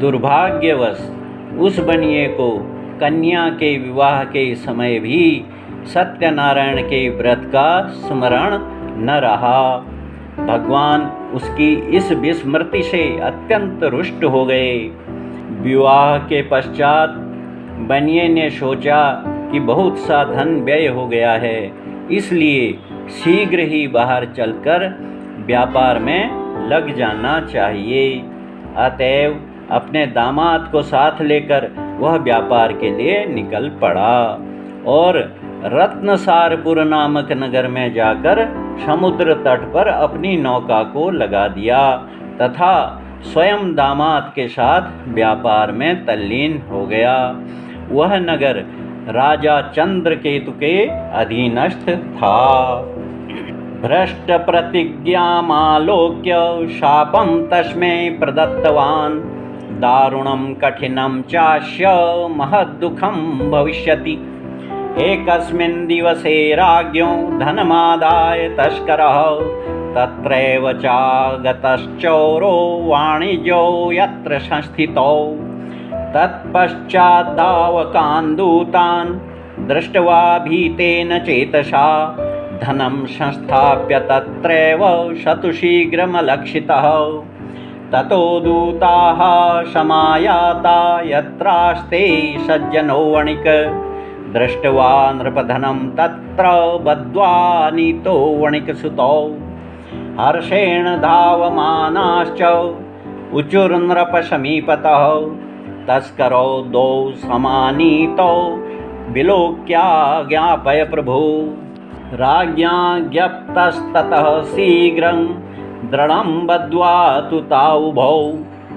दुर्भाग्यवश उस बनिए को कन्या के विवाह के समय भी सत्यनारायण के व्रत का स्मरण न रहा। भगवान उसकी इस विस्मृति से अत्यंत रुष्ट हो गए। विवाह के पश्चात बनिए ने सोचा कि बहुत सा धन व्यय हो गया है, इसलिए शीघ्र ही बाहर चलकर व्यापार में लग जाना चाहिए। अतएव अपने दामाद को साथ लेकर वह व्यापार के लिए निकल पड़ा और रत्नसारपुर नामक नगर में जाकर समुद्र तट पर अपनी नौका को लगा दिया तथा स्वयं दामाद के साथ व्यापार में तल्लीन हो गया। वह नगर राजा चंद्रकेतु के अधीनस्थ था। भ्रष्ट प्रतिज्ञामालोक्य शापं तस्मै प्रदत्तवान् दारुणं कठिनं चास्य महद्दुःखं भविष्यति। एकस्मिन् दिवसे राज्ञो धनमादाय तस्करः तत्रैव चागतश्चोरो वाणिज्यो यत्र संस्थितौ तत्पश्चाद्धावकान् दूतान् दृष्ट्वा भीतेन चेतसा धनं संस्थाप्य तत्रैव सतु शीघ्रमलक्षितः। ततो दूताः समायाता यत्रास्ते सज्जनो वणिक दृष्ट्वा नृपधनं तत्र बद्ध्वा नीतो वणिकसुतौ हर्षेण धावमानाश्च उचुर्नृपसमीपतः तस्करौ द्वौ समानीतौ विलोक्या ज्ञापय प्रभु। राज्ञा ज्ञप्तस्ततः शीघ्रं दृढं बद्ध्वा तु तावुभौ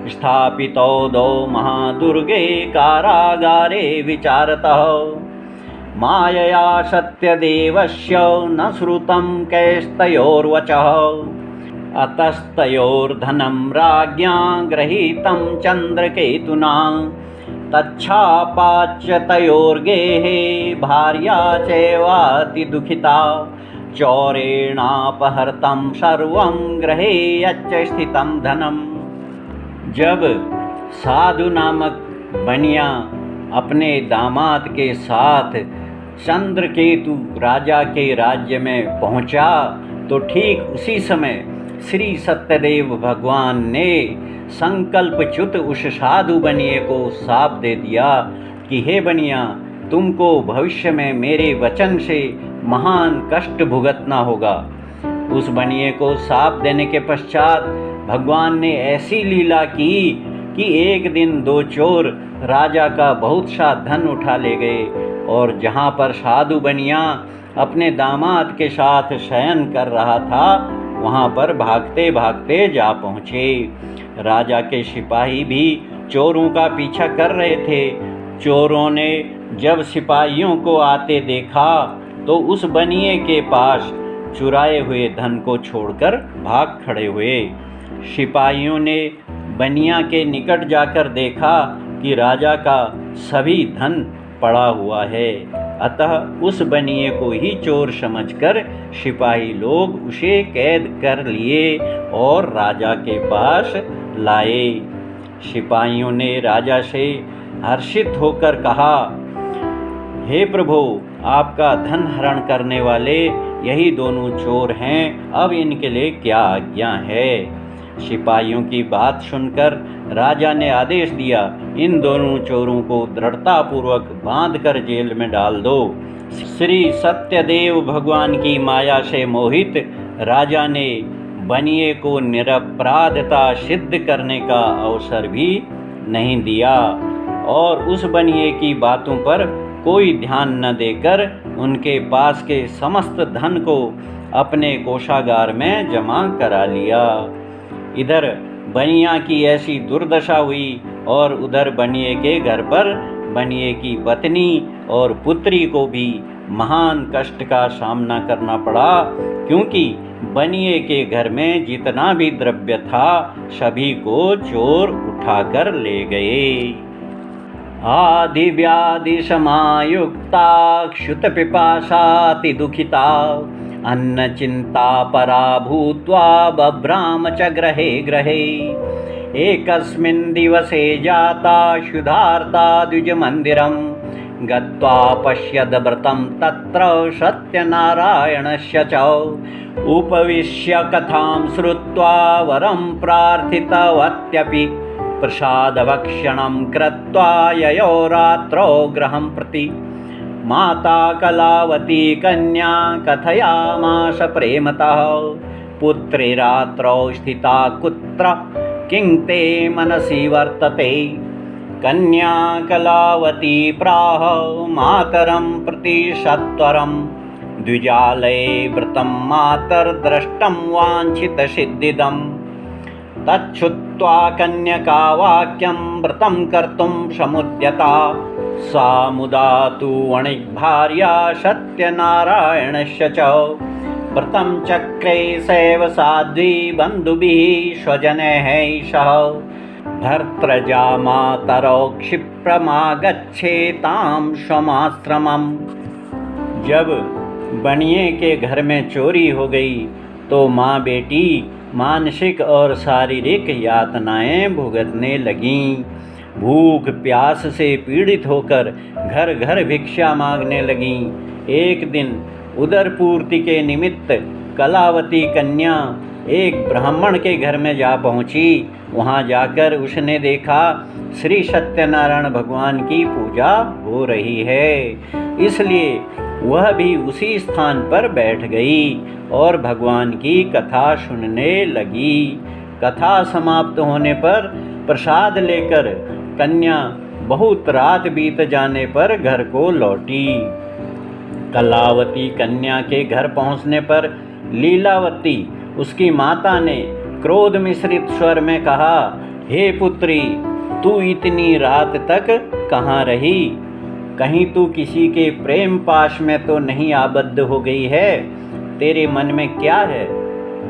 स्थापितौ द्वौ महादुर्गे कारागारे विचारतः। मायया सत्यदेवस्य न श्रुतं कैस्तयोर्वचः अतस्तयोर्धनं राज्ञा गृहीतं चन्द्रकेतुना तच्छापाच्य तयोर्गेहे भार्या चैवाति दुःखिता चौरेणापहर्तं सर्वं गृहे यच्च स्थितं धनम्। जब साधु नामक बनिया अपने दामाद के साथ चंद्रकेतु राजा के राज्य में पहुंचा तो ठीक उसी समय श्री सत्यदेव भगवान ने संकल्पच्युत उस साधु बनिए को शाप दे दिया कि हे बनिया, तुमको भविष्य में मेरे वचन से महान कष्ट भुगतना होगा। उस बनिए को शाप देने के पश्चात भगवान ने ऐसी लीला की कि एक दिन दो चोर राजा का बहुत सा धन उठा ले गए और जहाँ पर साधु बनिया अपने दामाद के साथ शयन कर रहा था वहाँ पर भागते भागते जा पहुँचे। राजा के सिपाही भी चोरों का पीछा कर रहे थे। चोरों ने जब सिपाहियों को आते देखा तो उस बनिए के पास चुराए हुए धन को छोड़कर भाग खड़े हुए। सिपाहियों ने बनिया के निकट जाकर देखा कि राजा का सभी धन पड़ा हुआ है, अतः उस बनिए को ही चोर समझकर सिपाही लोग उसे कैद कर लिए और राजा के पास लाए। सिपाहियों ने राजा से हर्षित होकर कहा, हे प्रभु, आपका धन हरण करने वाले यही दोनों चोर हैं, अब इनके लिए क्या आज्ञा है। सिपाहियों की बात सुनकर राजा ने आदेश दिया, इन दोनों चोरों को दृढ़तापूर्वक बांधकर जेल में डाल दो। श्री सत्यदेव भगवान की माया से मोहित राजा ने बनिए को निरपराधता सिद्ध करने का अवसर भी नहीं दिया और उस बनिए की बातों पर कोई ध्यान न देकर उनके पास के समस्त धन को अपने कोषागार में जमा करा लिया। इधर बनिया की ऐसी दुर्दशा हुई और उधर बनिए के घर पर बनिए की पत्नी और पुत्री को भी महान कष्ट का सामना करना पड़ा, क्योंकि बनिए के घर में जितना भी द्रव्य था सभी को चोर उठाकर ले गए। आदि व्याधि समायुक्ता क्षुत पिपासाति दुखिता अन्न चिंता परा भूत्वा बभ्राम च ग्रहे ग्रहे एकस्मिन् दिवसे जाता शुद्धार्ता द्विज मंदिरं गत्वा पश्यद व्रतं तत्र सत्यनारायणस्य च उपविश्य कथां श्रुत्वा वरं प्रार्थितवत्यपि प्रसादभक्षणं कृत्वा ययो रात्रौ गृहं प्रति। माता कलावती कन्या कथयामास प्रेमतः पुत्री रात्रौ स्थिता कुत्र किं ते मनसि वर्तते। कन्या कलावती प्राह मातरं प्रति सत्वरं द्विजालये व्रतं मातर्दृष्टं वाञ्छितसिद्धिदम्। तच्छुत्वा कन्यका वाक्यं व्रतं कर्तुं समुद्यता सा मुदा तु वणिक्भार्या सत्यनारायणस्य च व्रतं चक्रे सैव साध्वी बन्धुभिः स्वजनैः सह भर्तृजा मातरौ क्षिप्रमागच्छेतां स्वमाश्रमम्। जब बनिए के घर में चोरी हो गई तो माँ बेटी मानसिक और शारीरिक यातनाएं भुगतने लगीं। भूख प्यास से पीड़ित होकर घर घर भिक्षा मांगने लगीं। एक दिन उदर पूर्ति के निमित्त कलावती कन्या एक ब्राह्मण के घर में जा पहुंची। वहां जाकर उसने देखा श्री सत्यनारायण भगवान की पूजा हो रही है, इसलिए वह भी उसी स्थान पर बैठ गई और भगवान की कथा सुनने लगी। कथा समाप्त होने पर प्रसाद लेकर कन्या बहुत रात बीत जाने पर घर को लौटी। कलावती कन्या के घर पहुंचने पर लीलावती उसकी माता ने क्रोध मिश्रित स्वर में कहा, हे पुत्री, तू इतनी रात तक कहाँ रही? कहीं तू किसी के प्रेम पाश में तो नहीं आबद्ध हो गई है? तेरे मन में क्या है?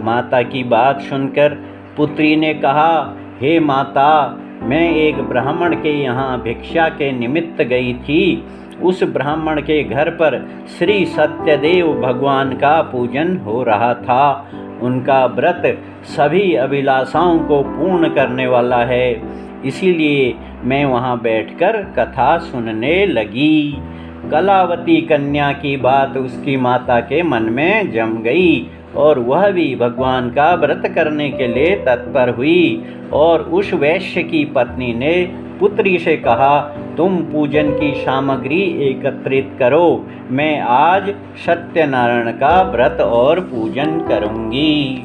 माता की बात सुनकर पुत्री ने कहा, हे माता, मैं एक ब्राह्मण के यहाँ भिक्षा के निमित्त गई थी। उस ब्राह्मण के घर पर श्री सत्यदेव भगवान का पूजन हो रहा था। उनका व्रत सभी अभिलाषाओं को पूर्ण करने वाला है, इसीलिए मैं वहाँ बैठकर कथा सुनने लगी। कलावती कन्या की बात उसकी माता के मन में जम गई और वह भी भगवान का व्रत करने के लिए तत्पर हुई। और उस वैश्य की पत्नी ने पुत्री से कहा, तुम पूजन की सामग्री एकत्रित करो, मैं आज सत्यनारायण का व्रत और पूजन करूंगी।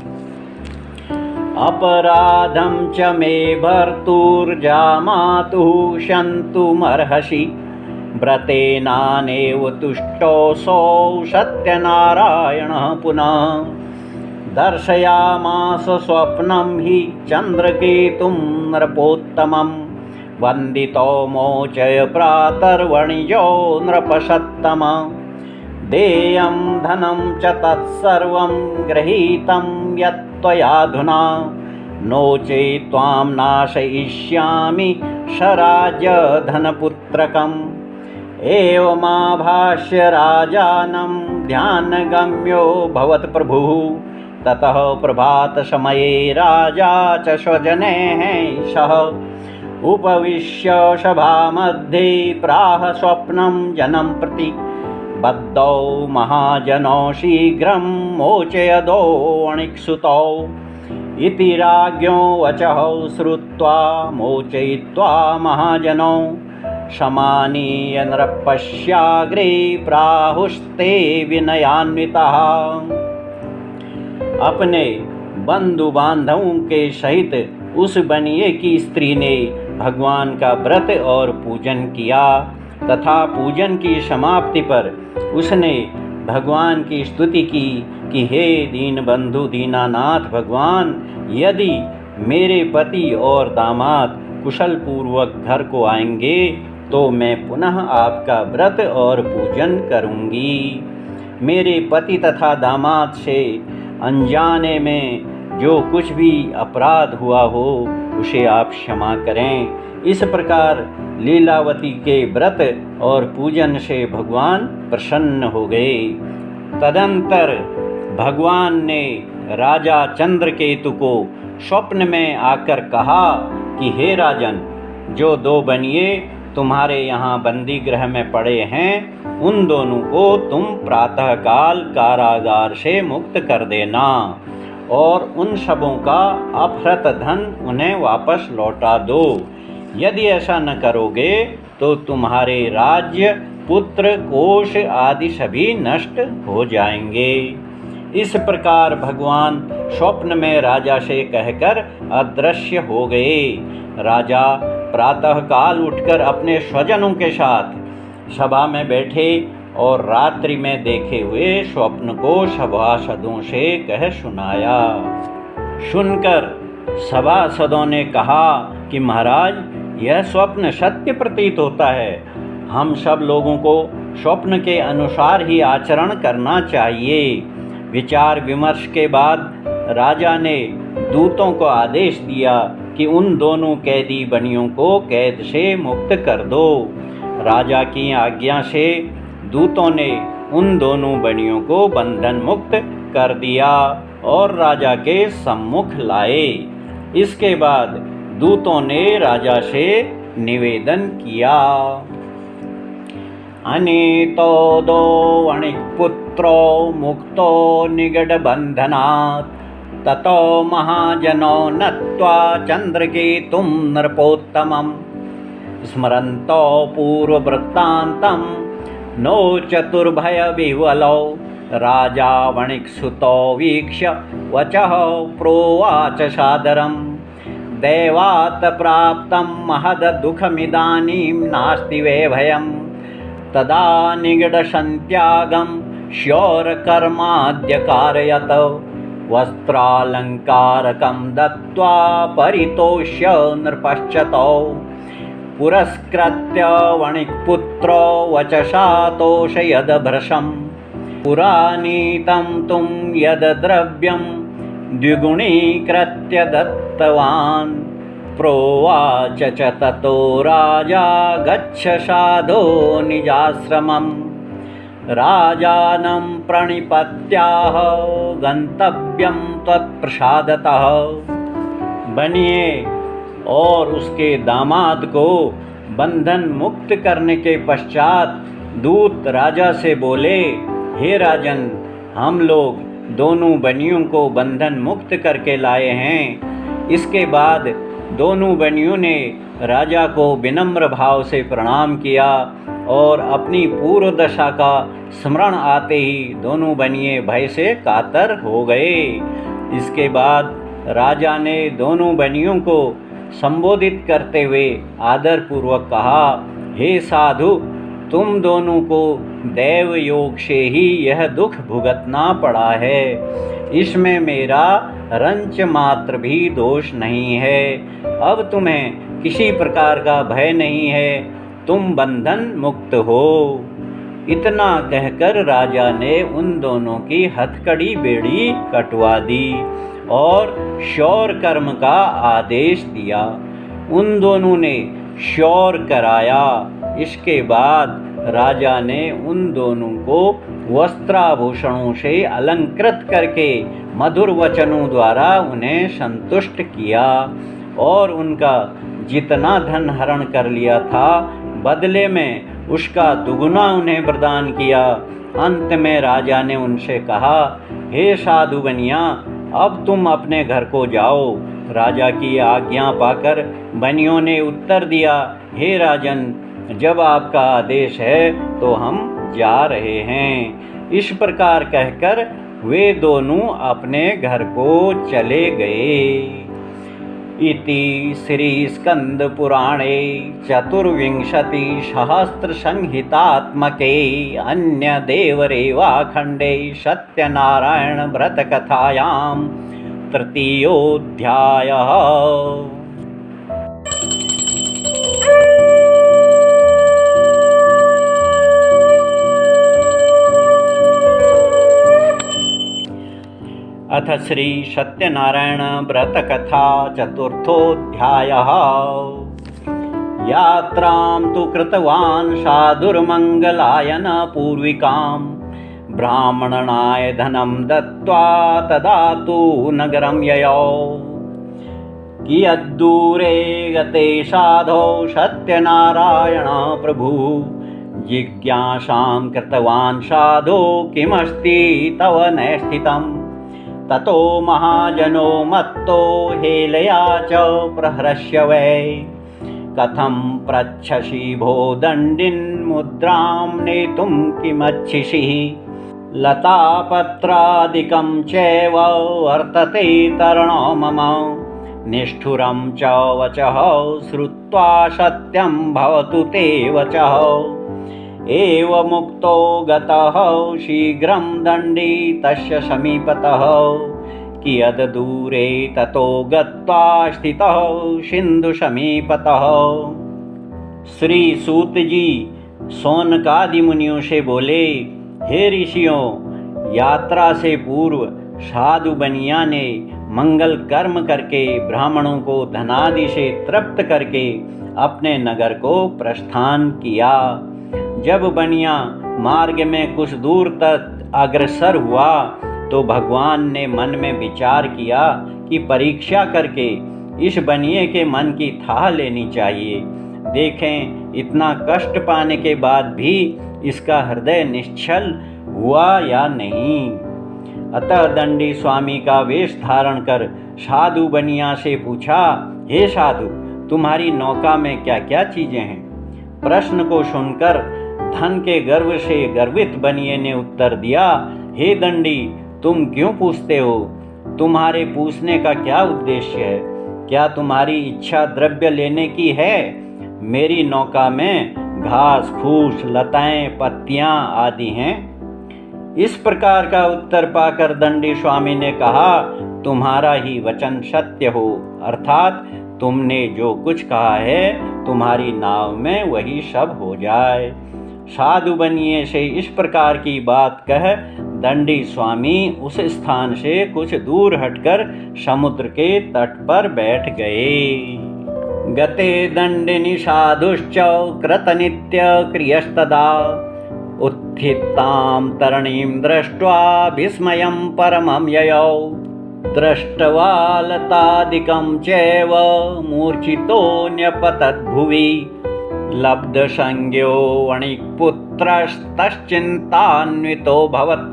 अपराधं च मे भर्तुर्जामातुः शन्तुमर्हसि व्रतेनानेव तुष्टोऽसौ सत्यनारायणः पुनः दर्शयामास स्वप्नं हि चन्द्रकेतुं नृपोत्तमं वन्दितो मोचय प्रातर्वणिजो नृपसत्तम देयं धनं च तत्सर्वं गृहीतं यत्त्वयाधुना नो चेत् त्वां नाशयिष्यामि शराज्यधनपुत्रकम् एवमाभाष्य राजानं ध्यानगम्यो भवत्प्रभुः ततः प्रभातसमये राजा च स्वजनैः सह उपविश्य सभामध्ये प्राह स्वप्नं जनं प्रति बद्धौ महाजनौ शीघ्रं मोचयदो अणिक्सुतौ इति राज्ञो वचः श्रुत्वा मोचयित्वा महाजनौ समानीय नृपस्याग्रे प्राहुस्ते विनयान्वितः। अपने बंधु बांधवों के सहित उस बनिए की स्त्री ने भगवान का व्रत और पूजन किया तथा पूजन की समाप्ति पर उसने भगवान की स्तुति की कि हे दीन बंधु दीनानाथ भगवान, यदि मेरे पति और दामाद कुशल पूर्वक घर को आएंगे तो मैं पुनः आपका व्रत और पूजन करूंगी। मेरे पति तथा दामाद से अनजाने में जो कुछ भी अपराध हुआ हो उसे आप क्षमा करें। इस प्रकार लीलावती के व्रत और पूजन से भगवान प्रसन्न हो गए। तदंतर भगवान ने राजा चंद्रकेतु को स्वप्न में आकर कहा कि हे राजन, जो दो बनिए तुम्हारे यहाँ बंदी गृह में पड़े हैं उन दोनों को तुम प्रातःकाल कारागार से मुक्त कर देना और उन सबों का अपहृत धन उन्हें वापस लौटा दो। यदि ऐसा न करोगे तो तुम्हारे राज्य, पुत्र, कोष आदि सभी नष्ट हो जाएंगे। इस प्रकार भगवान स्वप्न में राजा से कहकर अदृश्य हो गए। राजा प्रातःकाल उठकर अपने स्वजनों के साथ सभा में बैठे और रात्रि में देखे हुए स्वप्न को सभासदों से कह सुनाया। सुनकर सभासदों ने कहा कि महाराज, यह स्वप्न सत्य प्रतीत होता है। हम सब लोगों को स्वप्न के अनुसार ही आचरण करना चाहिए। विचार विमर्श के बाद राजा ने दूतों को आदेश दिया कि उन दोनों कैदी बनियों को कैद से मुक्त कर दो। राजा की आज्ञा से दूतों ने उन दोनों बनियों को बंधन मुक्त कर दिया और राजा के सम्मुख लाए। इसके बाद दूतों ने राजा से निवेदन किया। अनीतो दो वणिक्पुत्रो मुक्तो निगडबन्धनात् ततो महाजनो नत्वा चन्द्रकेतुं नृपोत्तमं स्मरन्तो पूर्ववृत्तान्तं नो चतुर्भयविह्वलौ राजा वणिक्सुतो वीक्ष्य वचः प्रोवाच सादरम् दैवात् प्राप्तं महदुःखमिदानीं नास्ति वै भयम् तदा निगडसन्त्यागं शौरकर्माद्य कारयत वस्त्रालङ्कारकं दत्त्वा परितोष्य नृपश्चतौ पुरस्कृत्य वणिक्पुत्रो वचसा तोषयदभृशं पुरानीतं तुं यद्द्रव्यं द्विगुणीकृत्य दत्तवान् प्रोवाच च ततो राजा गच्छ साधो निजाश्रमम् राजानं प्रणिपत्याह गंतव्यं त्वत्प्रसादतः। बनिए और उसके दामाद को बंधन मुक्त करने के पश्चात दूत राजा से बोले, हे राजन, हम लोग दोनों बनियों को बंधन मुक्त करके लाए हैं। इसके बाद दोनों बनियों ने राजा को विनम्र भाव से प्रणाम किया और अपनी पूर्व दशा का स्मरण आते ही दोनों बनिए भय से कातर हो गए। इसके बाद राजा ने दोनों बनियों को संबोधित करते हुए आदरपूर्वक कहा, हे साधु, तुम दोनों को दैव योग से ही यह दुख भुगतना पड़ा है। इसमें मेरा रंच मात्र भी दोष नहीं है। अब तुम्हें किसी प्रकार का भय नहीं है, तुम बंधन मुक्त हो। इतना कहकर राजा ने उन दोनों की हथकड़ी बेड़ी कटवा दी और शौर कर्म का आदेश दिया। उन दोनों ने शौर कराया। इसके बाद राजा ने उन दोनों को वस्त्राभूषणों से अलंकृत करके मधुर वचनों द्वारा उन्हें संतुष्ट किया और उनका जितना धन हरण कर लिया था बदले में उसका दुगुना उन्हें प्रदान किया। अंत में राजा ने उनसे कहा, हे साधु बनिया, अब तुम अपने घर को जाओ। राजा की आज्ञा पाकर बनियों ने उत्तर दिया, हे राजन, जब आपका आदेश है तो हम जा रहे हैं। इस प्रकार कहकर वे दोनों अपने घर को चले गए। इति श्री स्कंद पुराणे चतुर्विंशति सहस्त्र संहितात्मके अन्य देवरेवाखंडे सत्यनारायण व्रत कथायां तृतीयोऽध्यायः। अथ श्री सत्यनारायण व्रत कथा चतुर्थोऽध्यायः। यात्रां तु कृतवान् साधुर्मङ्गलायन पूर्विकां ब्राह्मणाय धनं दत्त्वा तदा तु नगरं ययौ। कियद्दूरे गते साधौ सत्यनारायण प्रभु जिज्ञासां कृतवान् साधो किमस्ति तव नैस्थितम्। ततो महाजनो मत्तो हेलया च प्रहृष्य वै कथं पृच्छसि भो दण्डिन् मुद्रां नेतुं किमच्छिषि। लतापत्रादिकं चैव वर्तते तरणो मम निष्ठुरं च वचः श्रुत्वा सत्यं भवतु ते वचः। एवमुक्तो गतः शीघ्रं दण्डी तस्य समीपतः कियद्दूरे ततो गत्वा स्थितः सिंधु समीपतः। श्री सूत जी शौनकादि मुनियों से बोले, हे ऋषियों, यात्रा से पूर्व साधु बनिया ने मंगल कर्म करके ब्राह्मणों को धनादि से तृप्त करके अपने नगर को प्रस्थान किया। जब बनिया मार्ग में कुछ दूर तक अग्रसर हुआ तो भगवान ने मन में विचार किया कि परीक्षा करके इस बनिए के मन की थाह लेनी चाहिए। देखें इतना कष्ट पाने के बाद भी इसका हृदय निश्चल हुआ या नहीं। अतः दंडी स्वामी का वेश धारण कर साधु बनिया से पूछा, हे साधु, तुम्हारी नौका में क्या क्या चीजें हैं? प्रश्न को सुनकर धन के गर्व से गर्वित बनिए ने उत्तर दिया, हे दंडी, तुम क्यों पूछते हो? तुम्हारे पूछने का क्या उद्देश्य है? क्या तुम्हारी इच्छा द्रव्य लेने की है? मेरी नौका में घास फूस लताएं पत्तियां आदि हैं। इस प्रकार का उत्तर पाकर दंडी स्वामी ने कहा, तुम्हारा ही वचन सत्य हो, अर्थात तुमने जो कुछ कहा है तुम्हारी नाव में वही सब हो जाए। साधु बनिए से इस प्रकार की बात कह दंडी स्वामी उस स्थान से कुछ दूर हटकर समुद्र के तट पर बैठ गए। गते दंडिनि साधुश्च कृतनित्य क्रियस्तदा उत्थितां तरणीं दृष्ट्वा विस्मयं परमं ययौ। दृष्ट्वा लतादिकं चैव मूर्छितो न्यपतद्भुवि लब्धसंज्ञो वणिक्पुत्रस्तश्चिन्तान्वितोऽभवत्।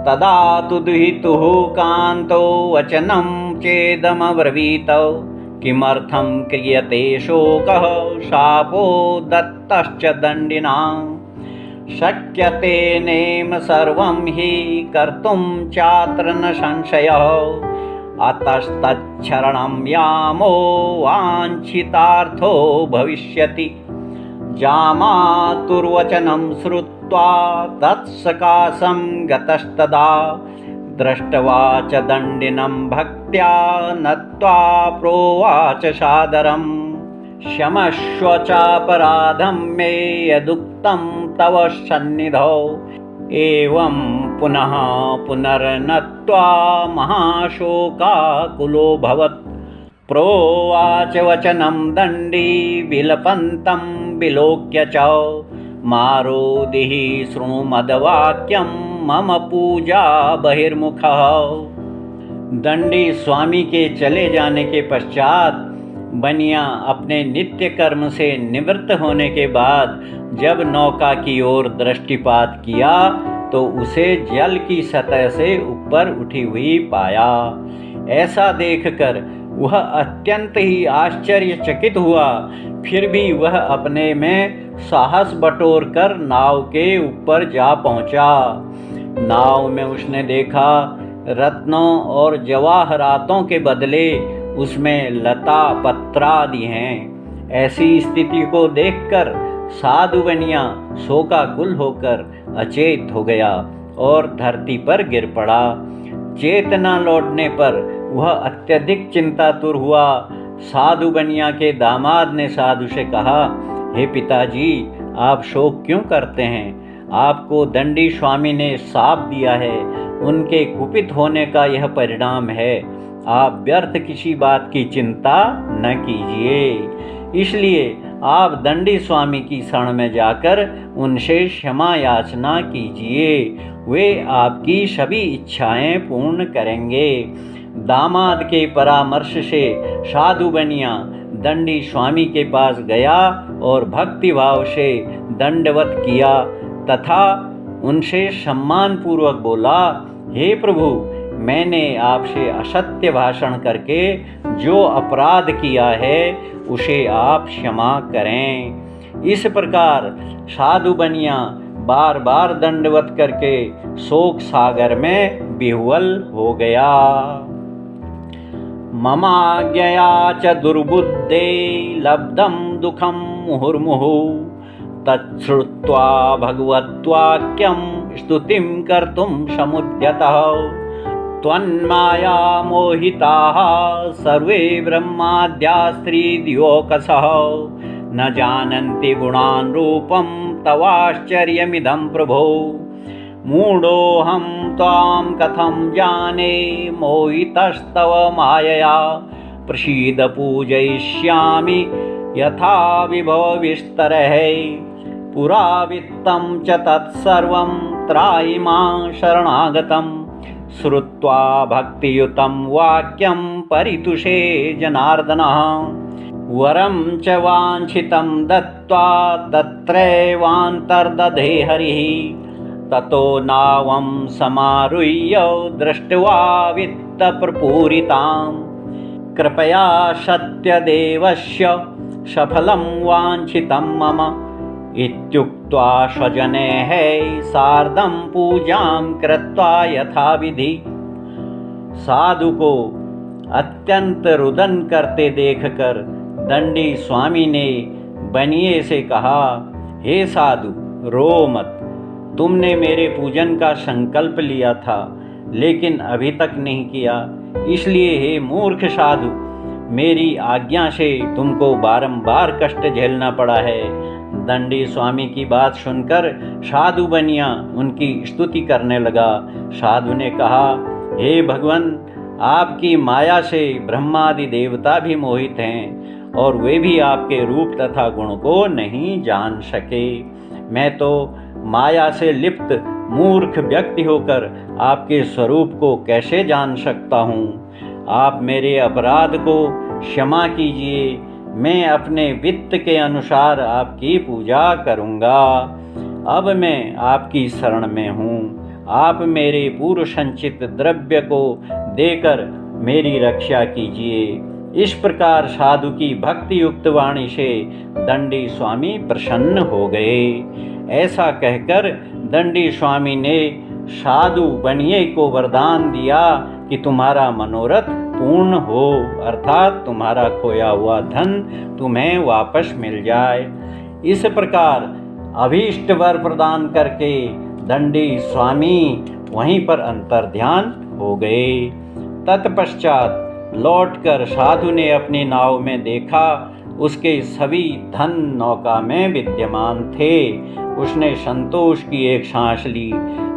तदा तु दुहितुः कान्तो वचनं चेदमब्रवीत। किमर्थं क्रियते शोकः शापो दत्तश्च दण्डिना। शक्यते नेम सर्वं हि कर्तुं चात्र न संशयः। अतस्तच्छरणं यामो वाञ्छितार्थो भविष्यति। जामातुर्वचनं श्रुत्वा तत्सकाशं गतस्तदा दृष्ट्वा च दण्डिनं भक्त्या नत्वा प्रोवाच सादरम् क्षमस्व चापराधं मे यदुक्तं तव सन्निधौ। एवं पुनः पुनर्नत्वा महाशोकाकुलोऽभवत्। प्रोवाच वचनं दण्डी विलपन्तं विलोक्य च। मारोदिः शृणु मद्वाक्यं मम पूजा बहिर्मुखः। दंडी स्वामी के चले जाने के पश्चात बनिया अपने नित्य कर्म से निवृत्त होने के बाद जब नौका की ओर दृष्टिपात किया तो उसे जल की सतह से ऊपर उठी हुई पाया। ऐसा देखकर वह अत्यंत ही आश्चर्यचकित हुआ। फिर भी वह अपने में साहस बटोर कर नाव के ऊपर जा पहुंचा। नाव में उसने देखा रत्नों और जवाहरातों के बदले उसमें लता पत्रादि हैं। ऐसी स्थिति को देखकर साधु बनिया शोकाकुल होकर अचेत हो गया और धरती पर गिर पड़ा। चेतना लौटने पर वह अत्यधिक चिंतातुर हुआ। साधु बनिया के दामाद ने साधु से कहा, हे पिताजी, आप शोक क्यों करते हैं? आपको दंडी स्वामी ने शाप दिया है। उनके कुपित होने का यह परिणाम है। आप व्यर्थ किसी बात की चिंता न कीजिए। इसलिए आप दंडी स्वामी की शरण में जाकर उनसे क्षमा याचना कीजिए। वे आपकी सभी इच्छाएं पूर्ण करेंगे। दामाद के परामर्श से साधु बनिया दंडी स्वामी के पास गया और भक्ति भाव से दंडवत किया तथा उनसे सम्मान पूर्वक बोला, हे प्रभु, मैंने आपसे असत्य भाषण करके जो अपराध किया है उसे आप क्षमा करें। इस प्रकार साधु बनिया बार बार दंडवत करके शोक सागर में विह्वल हो गया। ममाज्ञया च दुर्बुद्धे लब्धं दुःखं मुहुर्मुहुः तच्छ्रुत्वा भगवद्वाक्यं स्तुतिं कर्तुं समुद्यतः। त्वन्माया मोहिताः सर्वे ब्रह्माद्या स्त्रीद्योकसः न जानन्ति गुणान् रूपं तवाश्चर्यमिदं प्रभो। मूढोऽहं त्वां कथं जाने मोहितस्तव मायया। प्रसीद पूजयिष्यामि यथा विभवविस्तरः। पुरा वित्तं च तत्सर्वं त्राहि मां शरणागतं। श्रुत्वा भक्तियुतं वाक्यं परितुषे जनार्दनः। वरं च वाञ्छितं दत्त्वा तत्रैवान्तर्दधे हरिः। ततो नावं समारुह्य दृष्ट्वा वित्तप्रपूरितां। कृपया सत्यदेवस्य सफलं वाञ्छितं मम। इत्युक्त्वा स्वजनैः सार्धं पूजां कृत्वा यथाविधि। साधु को अत्यंत रुदन करते देखकर दंडी स्वामी ने बनिए से कहा, हे साधु, रो मत। तुमने मेरे पूजन का संकल्प लिया था लेकिन अभी तक नहीं किया। इसलिए हे मूर्ख साधु, मेरी आज्ञा से तुमको बारंबार कष्ट झेलना पड़ा है। दंडी स्वामी की बात सुनकर साधु बनिया उनकी स्तुति करने लगा। साधु ने कहा, हे भगवान, आपकी माया से ब्रह्मादि देवता भी मोहित हैं और वे भी आपके रूप तथा गुण को नहीं जान सके। मैं तो माया से लिप्त मूर्ख व्यक्ति होकर आपके स्वरूप को कैसे जान सकता हूँ? आप मेरे अपराध को क्षमा कीजिए। मैं अपने वित्त के अनुसार आपकी पूजा करूँगा। अब मैं आपकी शरण में हूँ। आप मेरे पूर्व संचित द्रव्य को देकर मेरी रक्षा कीजिए। इस प्रकार साधु की भक्ति युक्त वाणी से दंडी स्वामी प्रसन्न हो गए। ऐसा कहकर दंडी स्वामी ने साधु बनिए को वरदान दिया कि तुम्हारा मनोरथ पूर्ण हो, अर्थात तुम्हारा खोया हुआ धन तुम्हें वापस मिल जाए। इस प्रकार अभीष्ट वर प्रदान करके दंडी स्वामी वहीं पर अंतर्ध्यान हो गए। तत्पश्चात लौटकर साधु ने अपनी नाव में देखा, उसके सभी धन नौका में विद्यमान थे। उसने संतोष की एक सांस ली।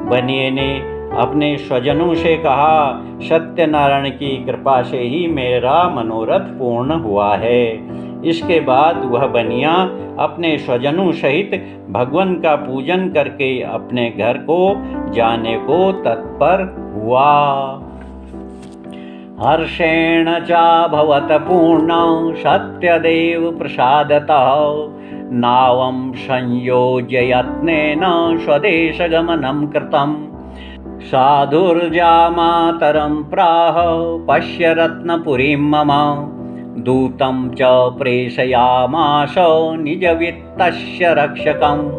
बनिए ने अपने स्वजनों से कहा, सत्यनारायण की कृपा से ही मेरा मनोरथ पूर्ण हुआ है। इसके बाद वह बनिया अपने स्वजनों सहित भगवान का पूजन करके अपने घर को जाने को तत्पर हुआ। हर्षेण चाभवत पूर्णं सत्यदेव प्रसादतः नावं संयोज्य यत्नेन स्वदेशगमनं कृतं। साधुर्जामातरं प्राह पश्य रत्नपुरीं मम दूतं च प्रेषयामास निजवित्तस्य रक्षकम्।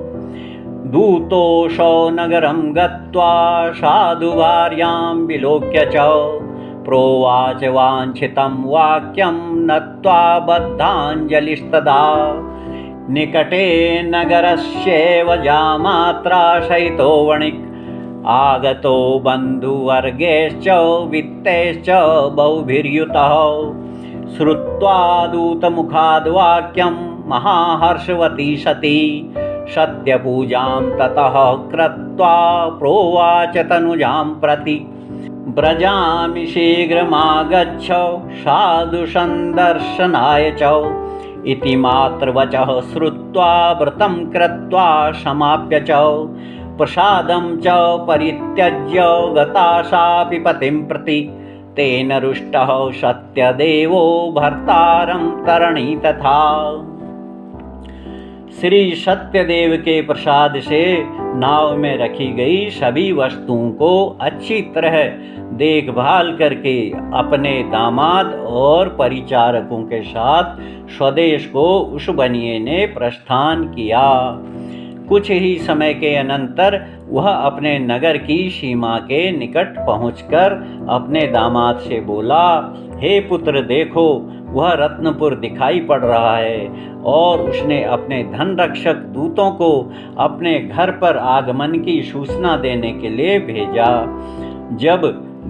दूतोऽसौ नगरं गत्वा साधुभार्यां विलोक्य च प्रोवाच वाञ्छितं वाक्यं नत्वा बद्धाञ्जलिस्तदा। निकटे नगरस्यैव जामात्रा सहितो वणिक् आगतो बन्धुवर्गैश्च वित्तैश्च बहुभिर्युतः। श्रुत्वा दूतमुखाद् वाक्यं महाहर्षवती सती सत्यपूजां ततः कृत्वा प्रोवाच तनुजां प्रति। व्रजामि शीघ्रमागच्छ साधु सन्दर्शनाय च इति मातृवचः श्रुत्वा व्रतं कृत्वा समाप्य च प्रसादं च परित्यज्य गता सापि पतिं प्रति। तेन रुष्टः सत्यदेवो भर्तारं तरणी तथा। श्री सत्यदेव के प्रसाद से नाव में रखी गई सभी वस्तुओं को अच्छी तरह देखभाल करके अपने दामाद और परिचारकों के साथ स्वदेश को उस बनिए ने प्रस्थान किया। कुछ ही समय के अनंतर वह अपने नगर की सीमा के निकट पहुंचकर अपने दामाद से बोला, हे पुत्र देखो, वह रत्नपुर दिखाई पड़ रहा है। और उसने अपने धन रक्षक दूतों को अपने घर पर आगमन की सूचना देने के लिए भेजा। जब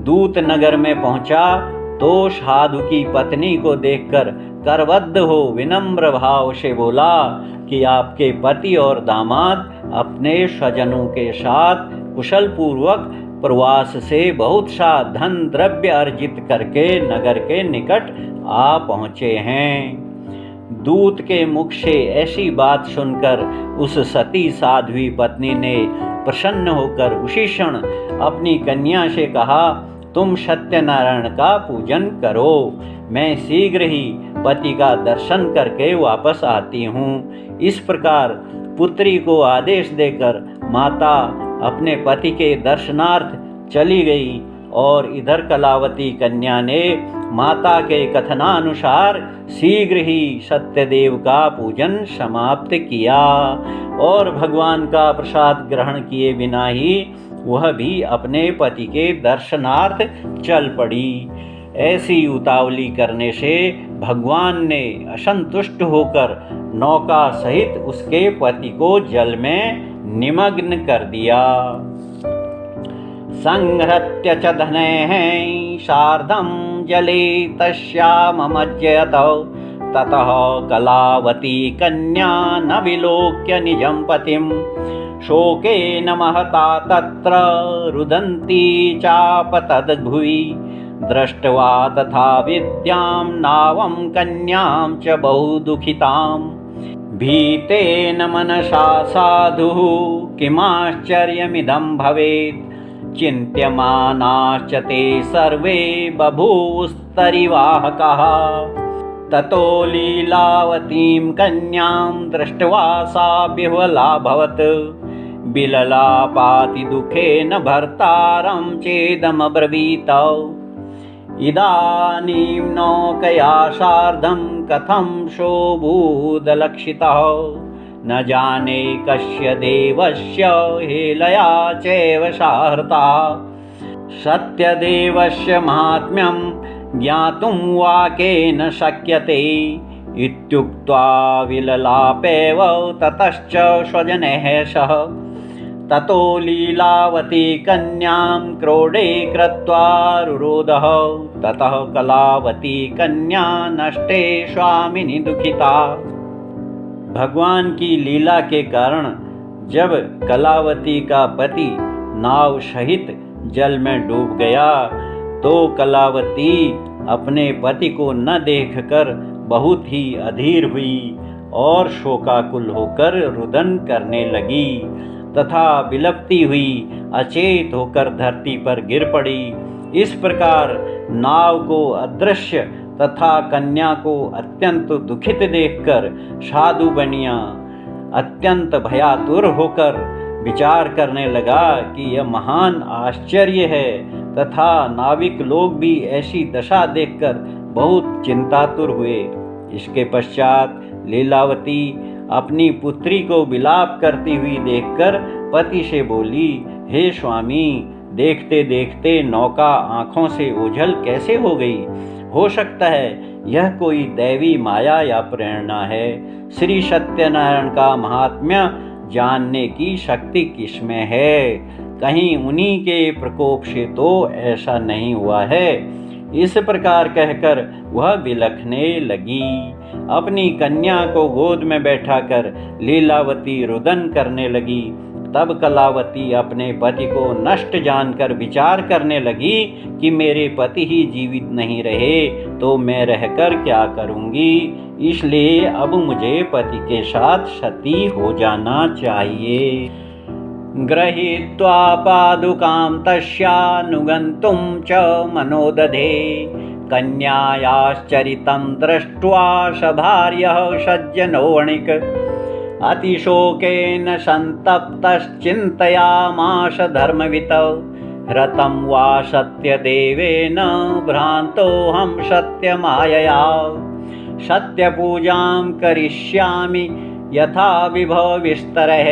दूत नगर में पहुंचा तो साधु की पत्नी को देखकर करबद्ध हो विनम्र भाव से बोला कि आपके पति और दामाद अपने स्वजनों के साथ कुशल पूर्वक प्रवास से बहुत सा धन द्रव्य अर्जित करके नगर के निकट आ पहुँचे हैं। दूत के मुख से ऐसी बात सुनकर उस सती साध्वी पत्नी ने प्रसन्न होकर उसी क्षण अपनी कन्या से कहा, तुम सत्यनारायण का पूजन करो, मैं शीघ्र ही पति का दर्शन करके वापस आती हूँ। इस प्रकार पुत्री को आदेश देकर माता अपने पति के दर्शनार्थ चली गई और इधर कलावती कन्या ने माता के कथनानुसार शीघ्र ही सत्यदेव का पूजन समाप्त किया और भगवान का प्रसाद ग्रहण किए बिना ही वह भी अपने पति के दर्शनार्थ चल पड़ी। ऐसी उतावली करने से भगवान ने असंतुष्ट होकर नौका सहित उसके पति को जल में निमग्न कर दिया। संहृत्य च धनैः सार्धं जले तस्याममज्जयत ततः कलावती कन्या न विलोक्य निजं पतिं शोकेन महता तत्र रुदन्ती चापतद्भुवि दृष्ट्वा तथा विद्यां नावं कन्यां च बहु दुःखितां भीतेन मनसा साधुः किमाश्चर्यमिदं भवेत् चिन्त्यमानाश्च ते सर्वे बभूवस्तरिवाहकाः ततो लीलावतीं कन्यां दृष्ट्वा सा विह्वलाभवत् विललापाति दुःखेन भर्तारं चेदमब्रवीत इदानीं नौकया सार्धं कथं शोभूदलक्षितः न जाने कस्य देवस्य हेलया चैव साहृता सत्यदेवस्य महात्म्यं ज्ञातुं वाकेन शक्यते इत्युक्त्वा विललापेव ततश्च स्वजनैः सह ततो लीलावती कन्यां क्रोडे कृत्वा रुरोधः। ततः कलावती कन्या नष्टे स्वामिनी दुखिता। भगवान की लीला के कारण जब कलावती का पति नाव सहित जल में डूब गया तो कलावती अपने पति को न देखकर बहुत ही अधीर हुई और शोकाकुल होकर रुदन करने लगी तथा विलपती हुई अचेत होकर धरती पर गिर पड़ी। इस प्रकार नाव को अदृश्य तथा कन्या को अत्यंत दुखित देखकर साधु बनिया अत्यंत भयातुर होकर विचार करने लगा कि यह महान आश्चर्य है तथा नाविक लोग भी ऐसी दशा देखकर बहुत चिंतातुर हुए। इसके पश्चात लीलावती अपनी पुत्री को विलाप करती हुई देखकर पति से बोली, हे स्वामी, देखते देखते नौका आंखों से ओझल कैसे हो गई? हो सकता है यह कोई दैवी माया या प्रेरणा है। श्री सत्यनारायण का महात्म्य जानने की शक्ति किसमें है? कहीं उन्हीं के प्रकोप से तो ऐसा नहीं हुआ है। इस प्रकार कहकर वह बिलखने लगी। अपनी कन्या को गोद में बैठाकर लीलावती रुदन करने लगी। तब कलावती अपने पति को नष्ट जानकर विचार करने लगी कि मेरे पति ही जीवित नहीं रहे तो मैं रहकर क्या करूंगी, इसलिए अब मुझे पति के साथ सती हो जाना चाहिए। गृहीत्वा पादुकां तस्यानुगन्तुं च मनोदधे कन्यायाश्चरितं दृष्ट्वा सभार्यः सज्जनोऽणिक् अतिशोकेन सन्तप्तश्चिन्तयामास धर्मवितौ रतं वा सत्यदेवेन भ्रान्तोऽहं सत्यमायया सत्यपूजां करिष्यामि यथा विभवविस्तरः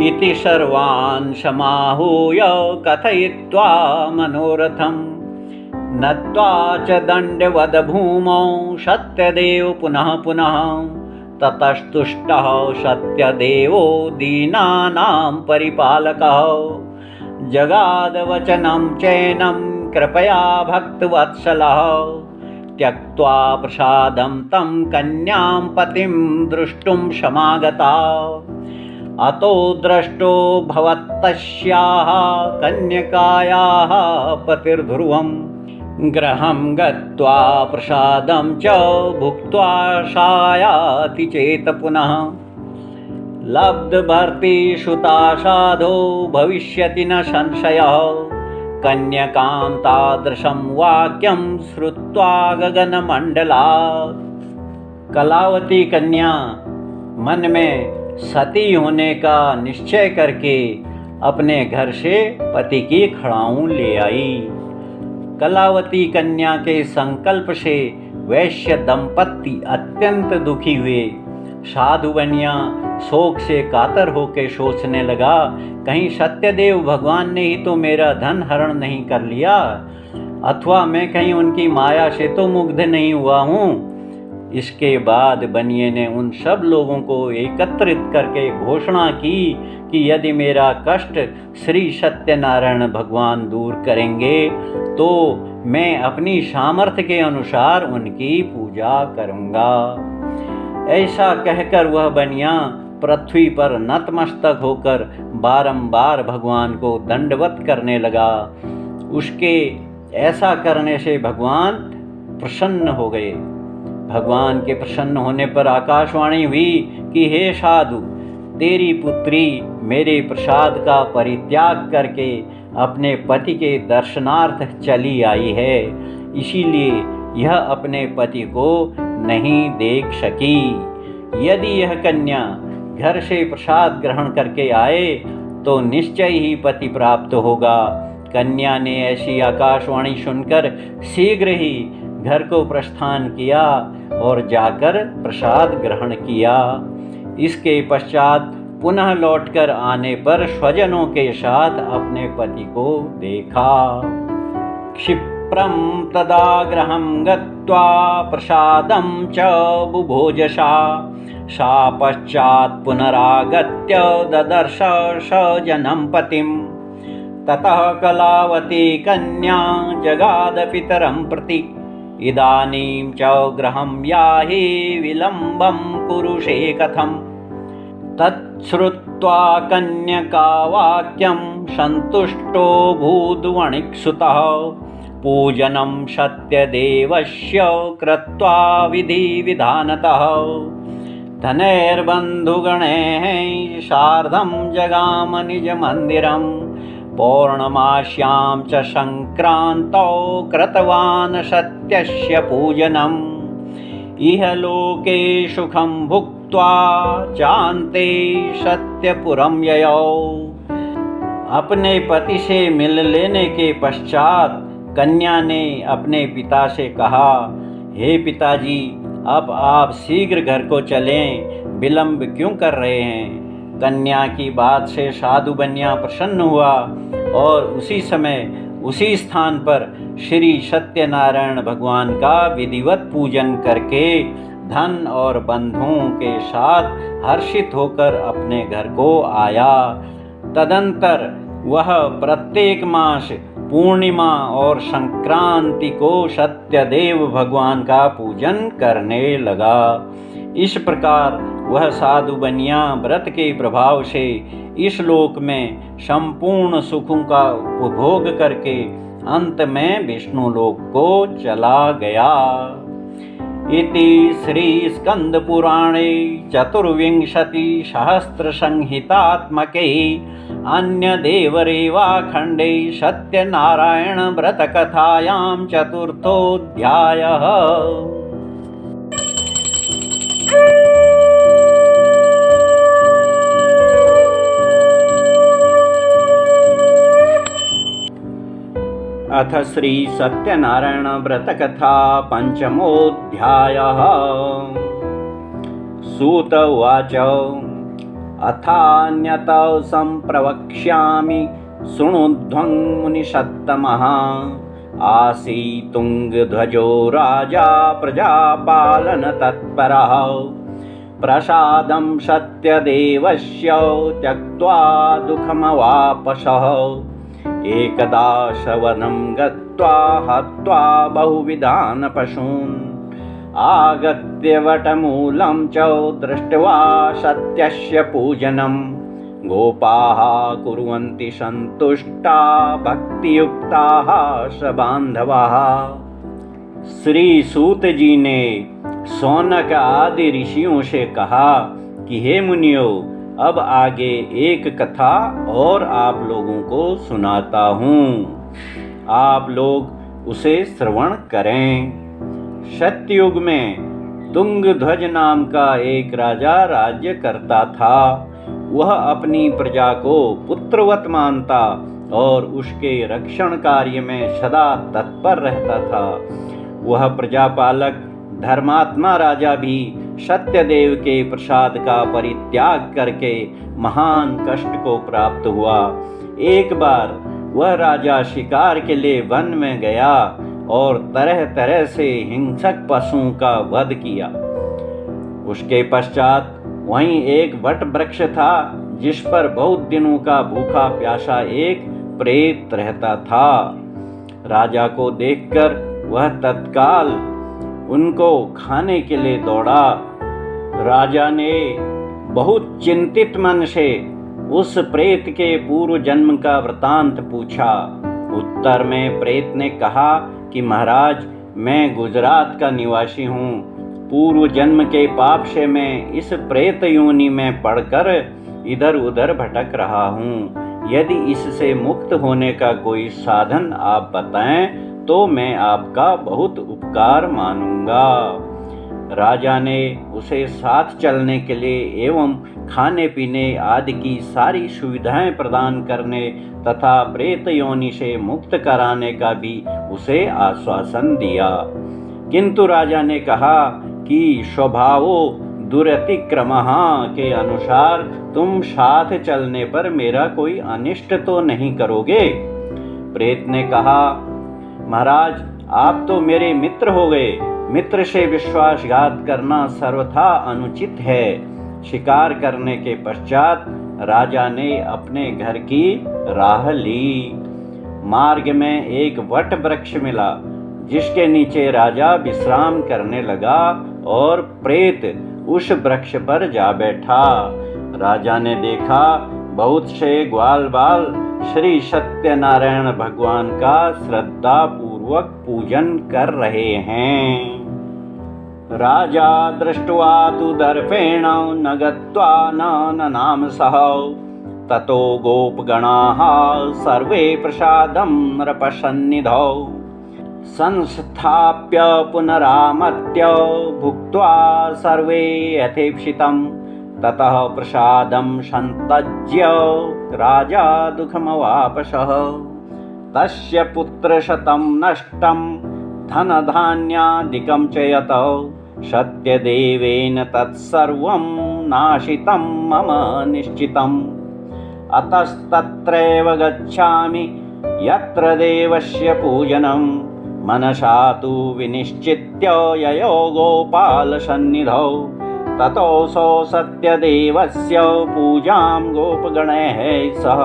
इति सर्वान् समाहूय कथयित्वा मनोरथं नत्वा च दण्डवद भूमौ सत्यदेव पुनः पुनः ततस्तुष्टः सत्यदेवो दीनानां परिपालकः जगादवचनं चैनं कृपया भक्तवत्सलः त्यक्त्वा प्रसादं तं कन्यां पतिं द्रष्टुं समागता अतो दृष्टो भवत्तस्याः कन्यकायाः पतिर्ध्रुवम् गृहं गत्वा प्रसादं च भुक्त्वा सायाति चेत पुनः लब्धभर्ती सुता साधो भविष्यति न संशयः कन्यकां तादृशं वाक्यं श्रुत्वा गगनमण्डलात्। कलावती कन्या मन में सती होने का निश्चय करके अपने घर से पति की खड़ाऊं ले आई। कलावती कन्या के संकल्प से वैश्य दंपत्ति अत्यंत दुखी हुए। साधु बनिया शोक से कातर होकर सोचने लगा, कहीं सत्यदेव भगवान ने ही तो मेरा धन हरण नहीं कर लिया, अथवा मैं कहीं उनकी माया से तो मुग्ध नहीं हुआ हूँ। इसके बाद बनिए ने उन सब लोगों को एकत्रित करके घोषणा की कि यदि मेरा कष्ट श्री सत्यनारायण भगवान दूर करेंगे तो मैं अपनी सामर्थ्य के अनुसार उनकी पूजा करूंगा। ऐसा कहकर वह बनिया पृथ्वी पर नतमस्तक होकर बारंबार भगवान को दंडवत करने लगा। उसके ऐसा करने से भगवान प्रसन्न हो गए। भगवान के प्रसन्न होने पर आकाशवाणी हुई कि हे साधु, तेरी पुत्री मेरे प्रसाद का परित्याग करके अपने पति के दर्शनार्थ चली आई है, इसीलिए यह अपने पति को नहीं देख सकी। यदि यह कन्या घर से प्रसाद ग्रहण करके आए तो निश्चय ही पति प्राप्त होगा। कन्या ने ऐसी आकाशवाणी सुनकर शीघ्र ही घर को प्रस्थान किया और जाकर प्रसाद ग्रहण किया। इसके पश्चात पुनः लौटकर आने पर स्वजनों के साथ अपने पति को देखा। क्षिप्रं तदा गृहं गत्वा प्रसादं च बुभोजसा, सा पश्चात् पुनरागत्य ददर्श स्वजनं पतिं। ततः कलावती कन्या जगाद पितरं प्रति, इदानीं च गृहं याहि विलम्बं कुरुषे कथम्। तच्छ्रुत्वा कन्यका वाक्यं सन्तुष्टो भूद्वणिक्सुतः, पूजनं सत्यदेवस्य कृत्वा विधिविधानतः। धनैर्बन्धुगणैः सार्धं जगाम निजमन्दिरं, पौर्णमास्यां च संक्रान्तौ कृतवान् सत्यस्य पूजनम्। इह लोके सुखं भुक्त्वा चान्ते सत्यपुरं ययौ। अपने पति से मिल लेने के पश्चात कन्या ने अपने पिता से कहा, हे पिताजी, अब आप शीघ्र घर को चलें, विलंब क्यों कर रहे हैं। कन्या की बात से साधु बनिया प्रसन्न हुआ और उसी समय उसी स्थान पर श्री सत्यनारायण भगवान का विधिवत पूजन करके धन और बंधुओं के साथ हर्षित होकर अपने घर को आया। तदंतर वह प्रत्येक मास पूर्णिमा और संक्रांति को सत्यदेव भगवान का पूजन करने लगा। इस प्रकार वह साधु बनिया व्रत के प्रभाव से इस लोक में संपूर्ण सुखों का उपभोग करके अंत में विष्णु लोक को चला गया। इति श्री स्कंद पुराणे चतुर्विंशति सहस्र संहितात्मके अन्य देवरेवा खंडे सत्यनारायण व्रत कथायां चतुर्थोऽध्यायः। अथ श्री सत्यनारायण व्रत कथा पंचमोऽध्यायः। सूत उवाच, अथान्यत संप्रवक्ष्यामि शृणुध्वं मुनिसत्तमः। आसीतुङ्गध्वजो राजा प्रजापालन तत्परः, प्रसादं सत्यदेवस्य त्यक्त्वा दुःखमवापसः। एकदा सवनं गत्वा हत्वा बहुविधान् पशून्, आगत्य वटमूलं च दृष्ट्वा सत्यस्य पूजनं। गोपाः कुर्वन्ति सन्तुष्टा भक्तियुक्ताः सबान्धवाः। श्री सूत जी ने शौनक आदि ऋषियों से कहा कि हे मुनियों, अब आगे एक कथा और आप लोगों को सुनाता हूँ, आप लोग उसे श्रवण करें। सत्ययुग में तुंगध्वज नाम का एक राजा राज्य करता था। वह अपनी प्रजा को पुत्रवत मानता और उसके रक्षण कार्य में सदा तत्पर रहता था। वह प्रजापालक धर्मात्मा राजा भी सत्यदेव के प्रसाद का परित्याग करके महान कष्ट को प्राप्त हुआ। एक बार वह राजा शिकार के लिए वन में गया और तरह तरह से हिंसक पशुओं का वध किया। उसके पश्चात वहीं एक वट वृक्ष था जिस पर बहुत दिनों का भूखा प्यासा एक प्रेत रहता था। राजा को देखकर वह तत्काल उनको खाने के लिए दौड़ा। राजा ने बहुत चिंतित मन से उस प्रेत के पूर्व जन्म का वृतांत पूछा। उत्तर में प्रेत ने कहा कि महाराज, मैं गुजरात का निवासी हूँ। पूर्व जन्म के पाप से मैं इस प्रेत योनि में पड़कर इधर उधर भटक रहा हूँ। यदि इससे मुक्त होने का कोई साधन आप बताएं तो मैं आपका बहुत उपकार मानूंगा। राजा ने उसे साथ चलने के लिए एवं खाने पीने आदि की सारी सुविधाएं प्रदान करने तथा प्रेत योनि से मुक्त कराने का भी उसे आश्वासन दिया। किंतु राजा ने कहा कि स्वभावो दुरतिक्रमः के अनुसार तुम साथ चलने पर मेरा कोई अनिष्ट तो नहीं करोगे? प्रेत ने कहा, महाराज आप तो मेरे मित्र हो गए। मित्र से विश्वासघात करना सर्वथा अनुचित है। शिकार करने के पश्चात राजा ने अपने घर की राह ली। मार्ग में एक वट वृक्ष मिला, जिसके नीचे राजा विश्राम करने लगा और प्रेत उस वृक्ष पर जा बैठा। राजा ने देखा बहुत से ग्वाल बाल श्री सत्यनारायण भगवान का श्रद्धा पूर्वक पूजन कर रहे हैं। राजा दृष्ट्वा तु दर्पेण न गत्वा न नाम सह ततो गोपगणाः सर्वे प्रसादं नृपसन्निधौ संस्थाप्य पुनरामत्य भुक्त्वा सर्वे यथेप्सितं ततः प्रसादं सन्तज्य राजा दुःखमवापसः। तस्य पुत्रशतं नष्टं धनधान्यादिकं च यत सत्यदेवेन तत्सर्वं नाशितं मम निश्चितम्। अतस्तत्रैव गच्छामि यत्र देवस्य पूजनं मनसा तु विनिश्चित्य ययो गोपालसन्निधौ ततोऽसौ सत्यदेवस्य पूजां गोपगणैः सह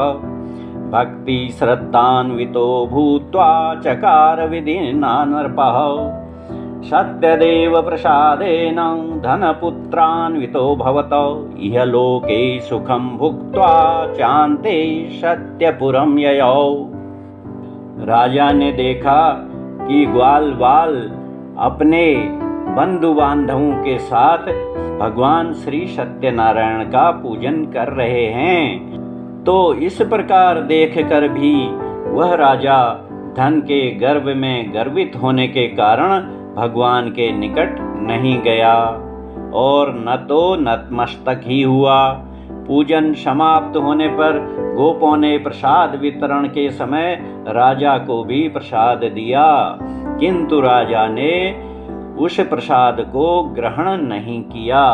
भक्ति श्रद्धान्वितो भूत्वा चकार विधिना नृपः। सत्यदेव प्रसादेन धनपुत्रान्वितो भवत इह लोके सुखं भुक्त्वा चान्ते सत्यपुरं ययौ। राजा ने देखा कि ग्वाल बाल अपने बंधु बांधवों के साथ भगवान श्री सत्यनारायण का पूजन कर रहे हैं, तो इस प्रकार देखकर भी वह राजा धन के गर्व में गर्वित होने के कारण भगवान के निकट नहीं गया और न तो नतमस्तक ही हुआ। पूजन समाप्त होने पर गोपों ने प्रसाद वितरण के समय राजा को भी प्रसाद दिया, किंतु राजा ने उस प्रसाद को ग्रहण नहीं किया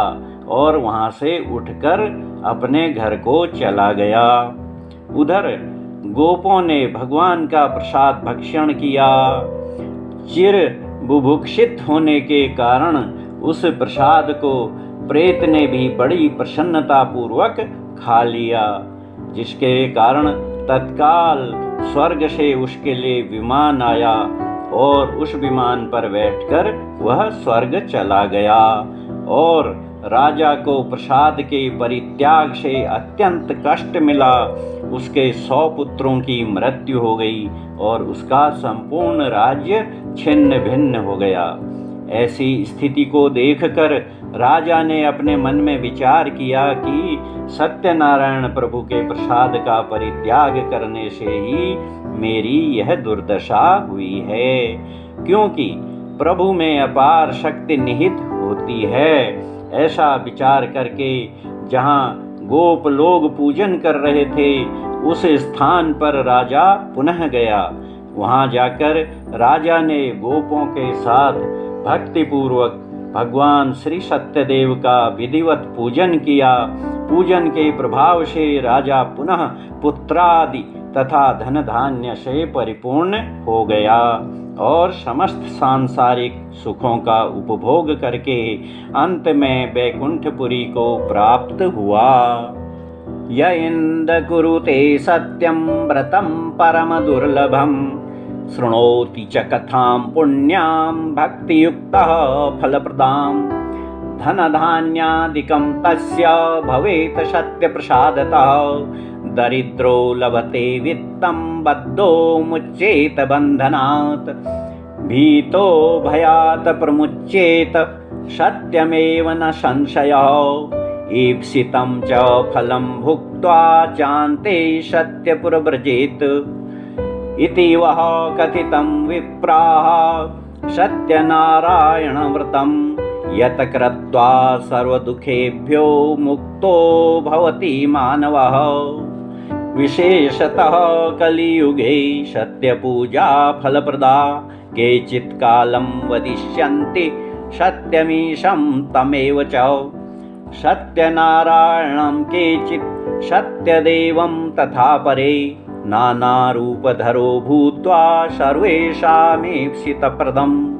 और वहां से उठकर अपने घर को चला गया। उधर गोपों ने भगवान का प्रसाद भक्षण किया। चिर बुभुक्षित होने के कारण उस प्रसाद को प्रेत ने भी बड़ी प्रसन्नता पूर्वक खा लिया, जिसके कारण तत्काल स्वर्ग से उसके लिए विमान आया और उस विमान पर बैठकर वह स्वर्ग चला गया। और राजा को प्रसाद के परित्याग से अत्यंत कष्ट मिला। उसके 100 पुत्रों की मृत्यु हो गई और उसका संपूर्ण राज्य छिन्न भिन्न हो गया। ऐसी स्थिति को देखकर राजा ने अपने मन में विचार किया कि सत्यनारायण प्रभु के प्रसाद का परित्याग करने से ही मेरी यह दुर्दशा हुई है, क्योंकि प्रभु में अपार शक्ति निहित होती है। ऐसा विचार करके जहाँ गोप लोग पूजन कर रहे थे उस स्थान पर राजा पुनः गया। वहाँ जाकर राजा ने गोपों के साथ भक्तिपूर्वक भगवान श्री सत्यदेव का विधिवत पूजन किया। पूजन के प्रभाव से राजा पुनः पुत्रादि तथा धन धान्य से परिपूर्ण हो गया और समस्त सांसारिक सुखों का उपभोग करके अंत में वैकुंठपुरी को प्राप्त हुआ। य इंद कुरुते सत्यं व्रतं परम दुर्लभं शृणोति च कथां पुण्यां भक्तियुक्तः फलप्रदां धनधान्यादिकं तस्य भवेत् सत्यप्रसादतः दरिद्रो लभते वित्तं बद्धो मुच्येत बन्धनात् भीतो भयात् प्रमुच्येत सत्यमेव न संशयः ईप्सितं च फलं भुक्त्वा चान्ते सत्यपुरव्रजेत् इति वः कथितं विप्राः सत्यनारायणव्रतं यत् कृत्वा सर्वदुःखेभ्यो मुक्तो भवति मानवः। विशेषतः कलियुगे सत्यपूजा फलप्रदा केचित् कालं वदिष्यन्ति सत्यमीशं तमेव च सत्यनारायणं केचित् सत्यदेवं तथा परे नानारूपधरो भूत्वा सर्वेषामीप्सितप्रदम्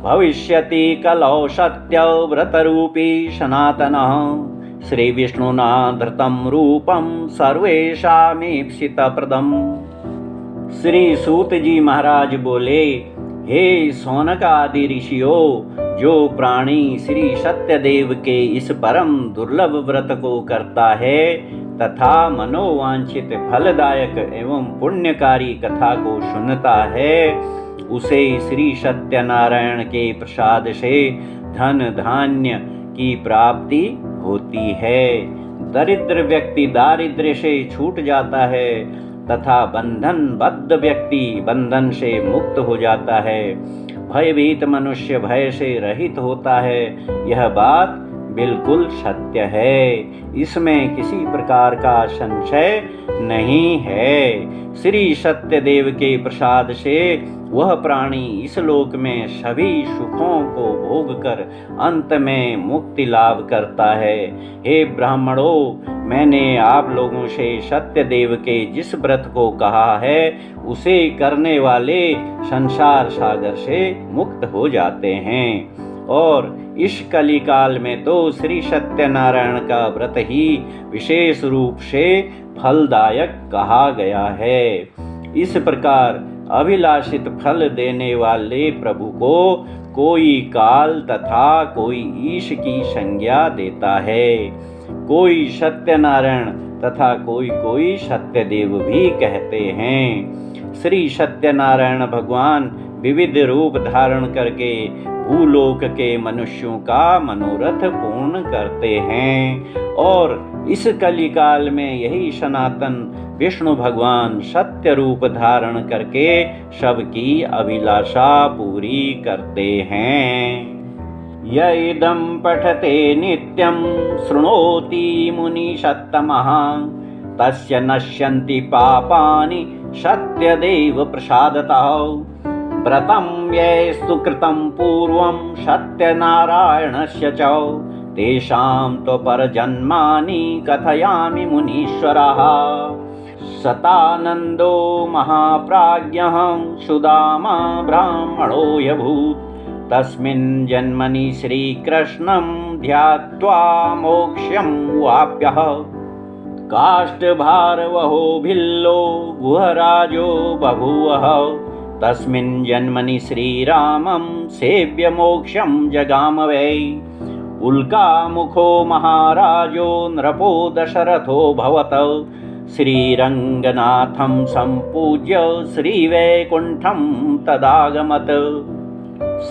भविष्यति कलौ सत्यव्रतरूपी सनातनः श्रीविष्णुना धृतं रूपं सर्वेषामीप्सितप्रदम्। श्री सूत जी महाराज बोले, हे शौनक आदि ऋषियों, जो प्राणी श्री सत्यदेव के इस परम दुर्लभ व्रत को करता है तथा मनोवांछित फलदायक एवं पुण्यकारी कथा को सुनता है, उसे श्री सत्यनारायण के प्रसाद से धन धान्य की प्राप्ति होती है। दरिद्र व्यक्ति दारिद्र्य से छूट जाता है तथा बंधनबद्ध व्यक्ति बंधन से मुक्त हो जाता है। भयभीत मनुष्य भय से रहित होता है। यह बात बिल्कुल सत्य है, इसमें किसी प्रकार का संशय नहीं है। श्री सत्यदेव के प्रसाद से वह प्राणी इस लोक में सभी सुखों को भोग कर अंत में मुक्ति लाभ करता है। हे ब्राह्मणों, मैंने आप लोगों से सत्यदेव के जिस व्रत को कहा है उसे करने वाले संसार सागर से मुक्त हो जाते हैं। और इस कलिकाल में तो श्री सत्यनारायण का व्रत ही विशेष रूप से फलदायक कहा गया है। इस प्रकार अभिलाषित फल देने वाले प्रभु को कोई काल तथा कोई ईश की संज्ञा देता है। कोई सत्यनारायण तथा कोई सत्यदेव भी कहते हैं। श्री सत्यनारायण भगवान विविध रूप धारण करके भूलोक के मनुष्यों का मनोरथ पूर्ण करते हैं। और इस कलिकाल में यही सनातन विष्णु भगवान सत्य रूप धारण करके सबकी अभिलाषा पूरी करते हैं। य इदं पठते नित्यं शृणोति मुनिसत्तमः तस्य नश्यन्ति पापानि सत्यदेव प्रसादतः। व्रतं यैस्तु कृतं पूर्वं सत्यनारायणस्य च तेषां त्वपरजन्मानि कथयामि मुनीश्वरः। सतानन्दो महाप्राज्ञः सुदामा ब्राह्मणो यभूत् तस्मिन् जन्मनि श्रीकृष्णं ध्यात्वा मोक्ष्यं वाप्यः। काष्ठभारवहो भिल्लो गुहराजो बभूवः तस्मिन् जन्मनि श्रीरामं सेव्य मोक्षं जगाम वै। उल्कामुखो महाराजो नृपो दशरथो भवत श्रीरंगनाथं संपूज्य श्रीवैकुंठं तदागमत।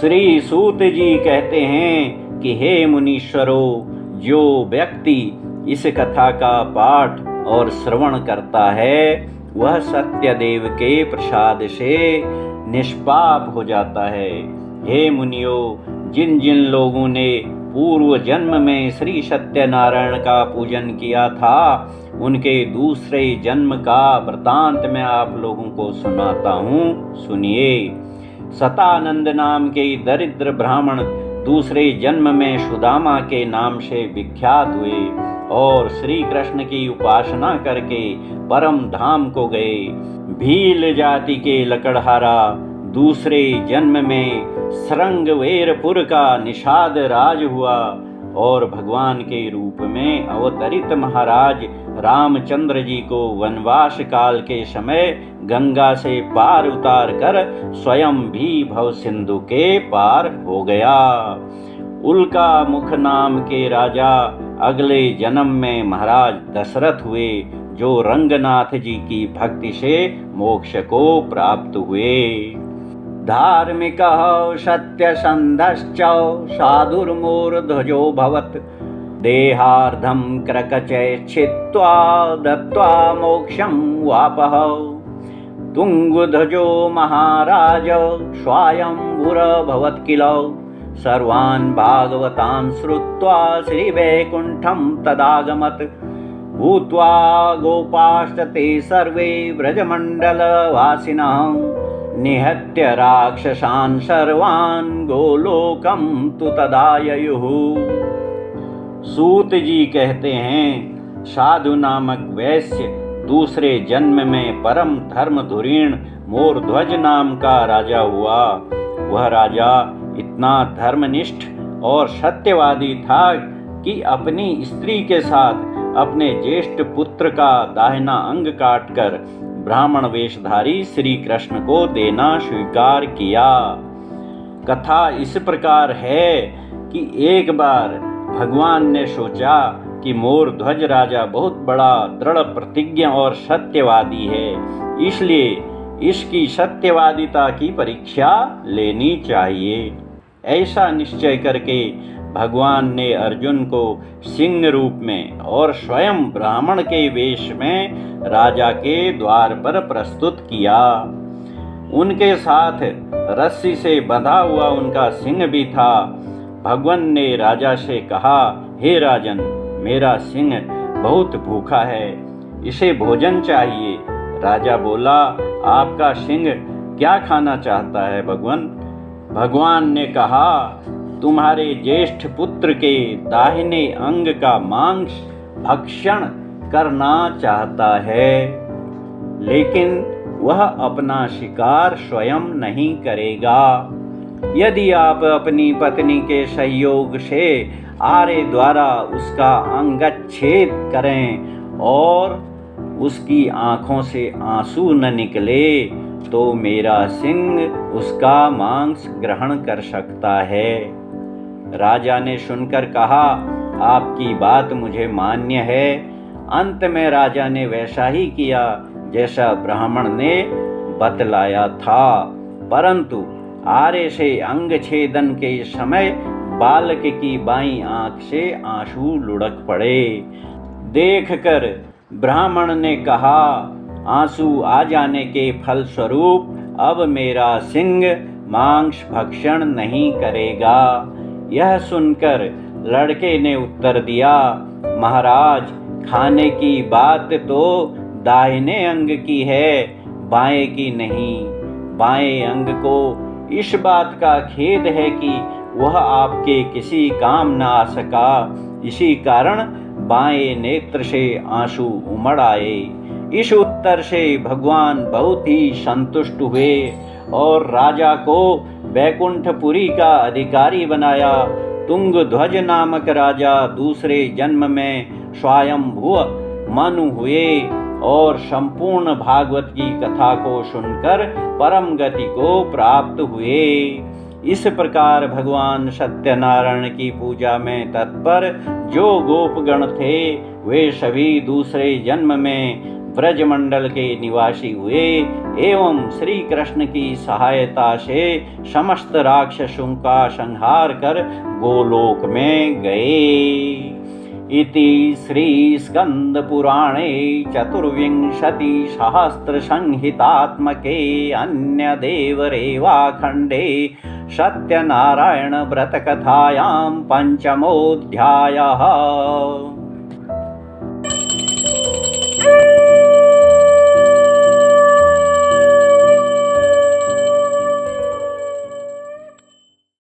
श्री सूत जी कहते हैं कि हे मुनीश्वरों, जो व्यक्ति इस कथा का पाठ और श्रवण करता है वह सत्यदेव के प्रसाद से निष्पाप हो जाता है। हे मुनियों, जिन जिन लोगों ने पूर्व जन्म में श्री सत्यनारायण का पूजन किया था उनके दूसरे जन्म का वृतांत मैं आप लोगों को सुनाता हूँ, सुनिए। सतानंद नाम के दरिद्र ब्राह्मण दूसरे जन्म में सुदामा के नाम से विख्यात हुए और श्री कृष्ण की उपासना करके परम धाम को गए। भील जाति के लकड़हारा दूसरे जन्म में श्रृंगवेरपुर का निषाद राज हुआ और भगवान के रूप में अवतरित महाराज रामचंद्र जी को वनवास काल के समय गंगा से पार उतार कर स्वयं भी भव सिंधु के पार हो गया। उल्का मुख नाम के राजा अगले जन्म में महाराज दशरथ हुए, जो रंगनाथ जी की भक्ति से मोक्ष को प्राप्त हुए। धार्मिकः सत्यसन्धश्च साधुर्मूर्ध्वजो भवत् देहार्धं क्रकचैच्छित्वा दत्त्वा मोक्षं वापः। तुंगध्वजो महाराज स्वायंभुरभवत् किल सर्वान् भागवतान् श्रुत्वा श्रीवैकुण्ठं तदागमत्। भूत्वा गोपाश्च सर्वे व्रजमण्डलवासिनः निहत्य राक्षसान् सर्वान् गोलोकं तु तदाययुः। सूत जी कहते हैं, साधु नामक वैश्य दूसरे जन्म में परम धर्म धुरीण मोरध्वज नाम का राजा हुआ। वह राजा इतना धर्मनिष्ठ और सत्यवादी था कि अपनी स्त्री के साथ अपने ज्येष्ठ पुत्र का दाहिना अंग काटकर ब्राह्मण वेशधारी श्री कृष्ण को देना स्वीकार किया। कथा इस प्रकार है कि एक बार भगवान ने सोचा कि मोरध्वज राजा बहुत बड़ा दृढ़ प्रतिज्ञ और सत्यवादी है, इसलिए इसकी सत्यवादिता की परीक्षा लेनी चाहिए। ऐसा निश्चय करके भगवान ने अर्जुन को सिंह रूप में और स्वयं ब्राह्मण के वेश में राजा के द्वार पर प्रस्तुत किया। उनके साथ रस्सी से बंधा हुआ उनका सिंह भी था। भगवान ने राजा से कहा, हे राजन, मेरा सिंह बहुत भूखा है, इसे भोजन चाहिए। राजा बोला, आपका सिंह क्या खाना चाहता है भगवान? भगवान ने कहा, तुम्हारे ज्येष्ठ पुत्र के दाहिने अंग का मांस भक्षण करना चाहता है, लेकिन वह अपना शिकार स्वयं नहीं करेगा। यदि आप अपनी पत्नी के सहयोग से आरे द्वारा उसका अंगच्छेद करें और उसकी आंखों से आंसू न निकले, तो मेरा सिंह उसका मांस ग्रहण कर सकता है। राजा ने सुनकर कहा, आपकी बात मुझे मान्य है। अंत में राजा ने वैसा ही किया जैसा ब्राह्मण ने बतलाया था, परंतु आरे से अंग छेदन के समय बालक की बाईं आंख से आंसू लुढ़क पड़े। देखकर ब्राह्मण ने कहा, आंसू आ जाने के फलस्वरूप अब मेरा सिंह मांस भक्षण नहीं करेगा। यह सुनकर लड़के ने उत्तर दिया, महाराज, खाने की बात तो दाहिने अंग की है, बाएं की नहीं। बाएं अंग को इस बात का खेद है कि वह आपके किसी काम न आ सका, इसी कारण बाएं नेत्र से आंसू उमड़ आए। इस उत्तर से भगवान बहुत ही संतुष्ट हुए और राजा को वैकुंठपुरी का अधिकारी बनाया। तुंगध्वज नामक राजा दूसरे जन्म में स्वयंभू मनु हुए और संपूर्ण भागवत की कथा को सुनकर परम गति को प्राप्त हुए। इस प्रकार भगवान सत्यनारायण की पूजा में तत्पर जो गोपगण थे, वे सभी दूसरे जन्म में ब्रजमंडल के निवासी हुए एवं श्री कृष्ण की सहायता से समस्त राक्षसों का संहार कर गोलोक में गए। इति श्री स्कंद पुराणे चतुर्विंशति सहस्त्र संहितात्मके अन्य देवरेवा खंडे सत्यनारायण व्रत कथायां पंचमोऽध्यायः।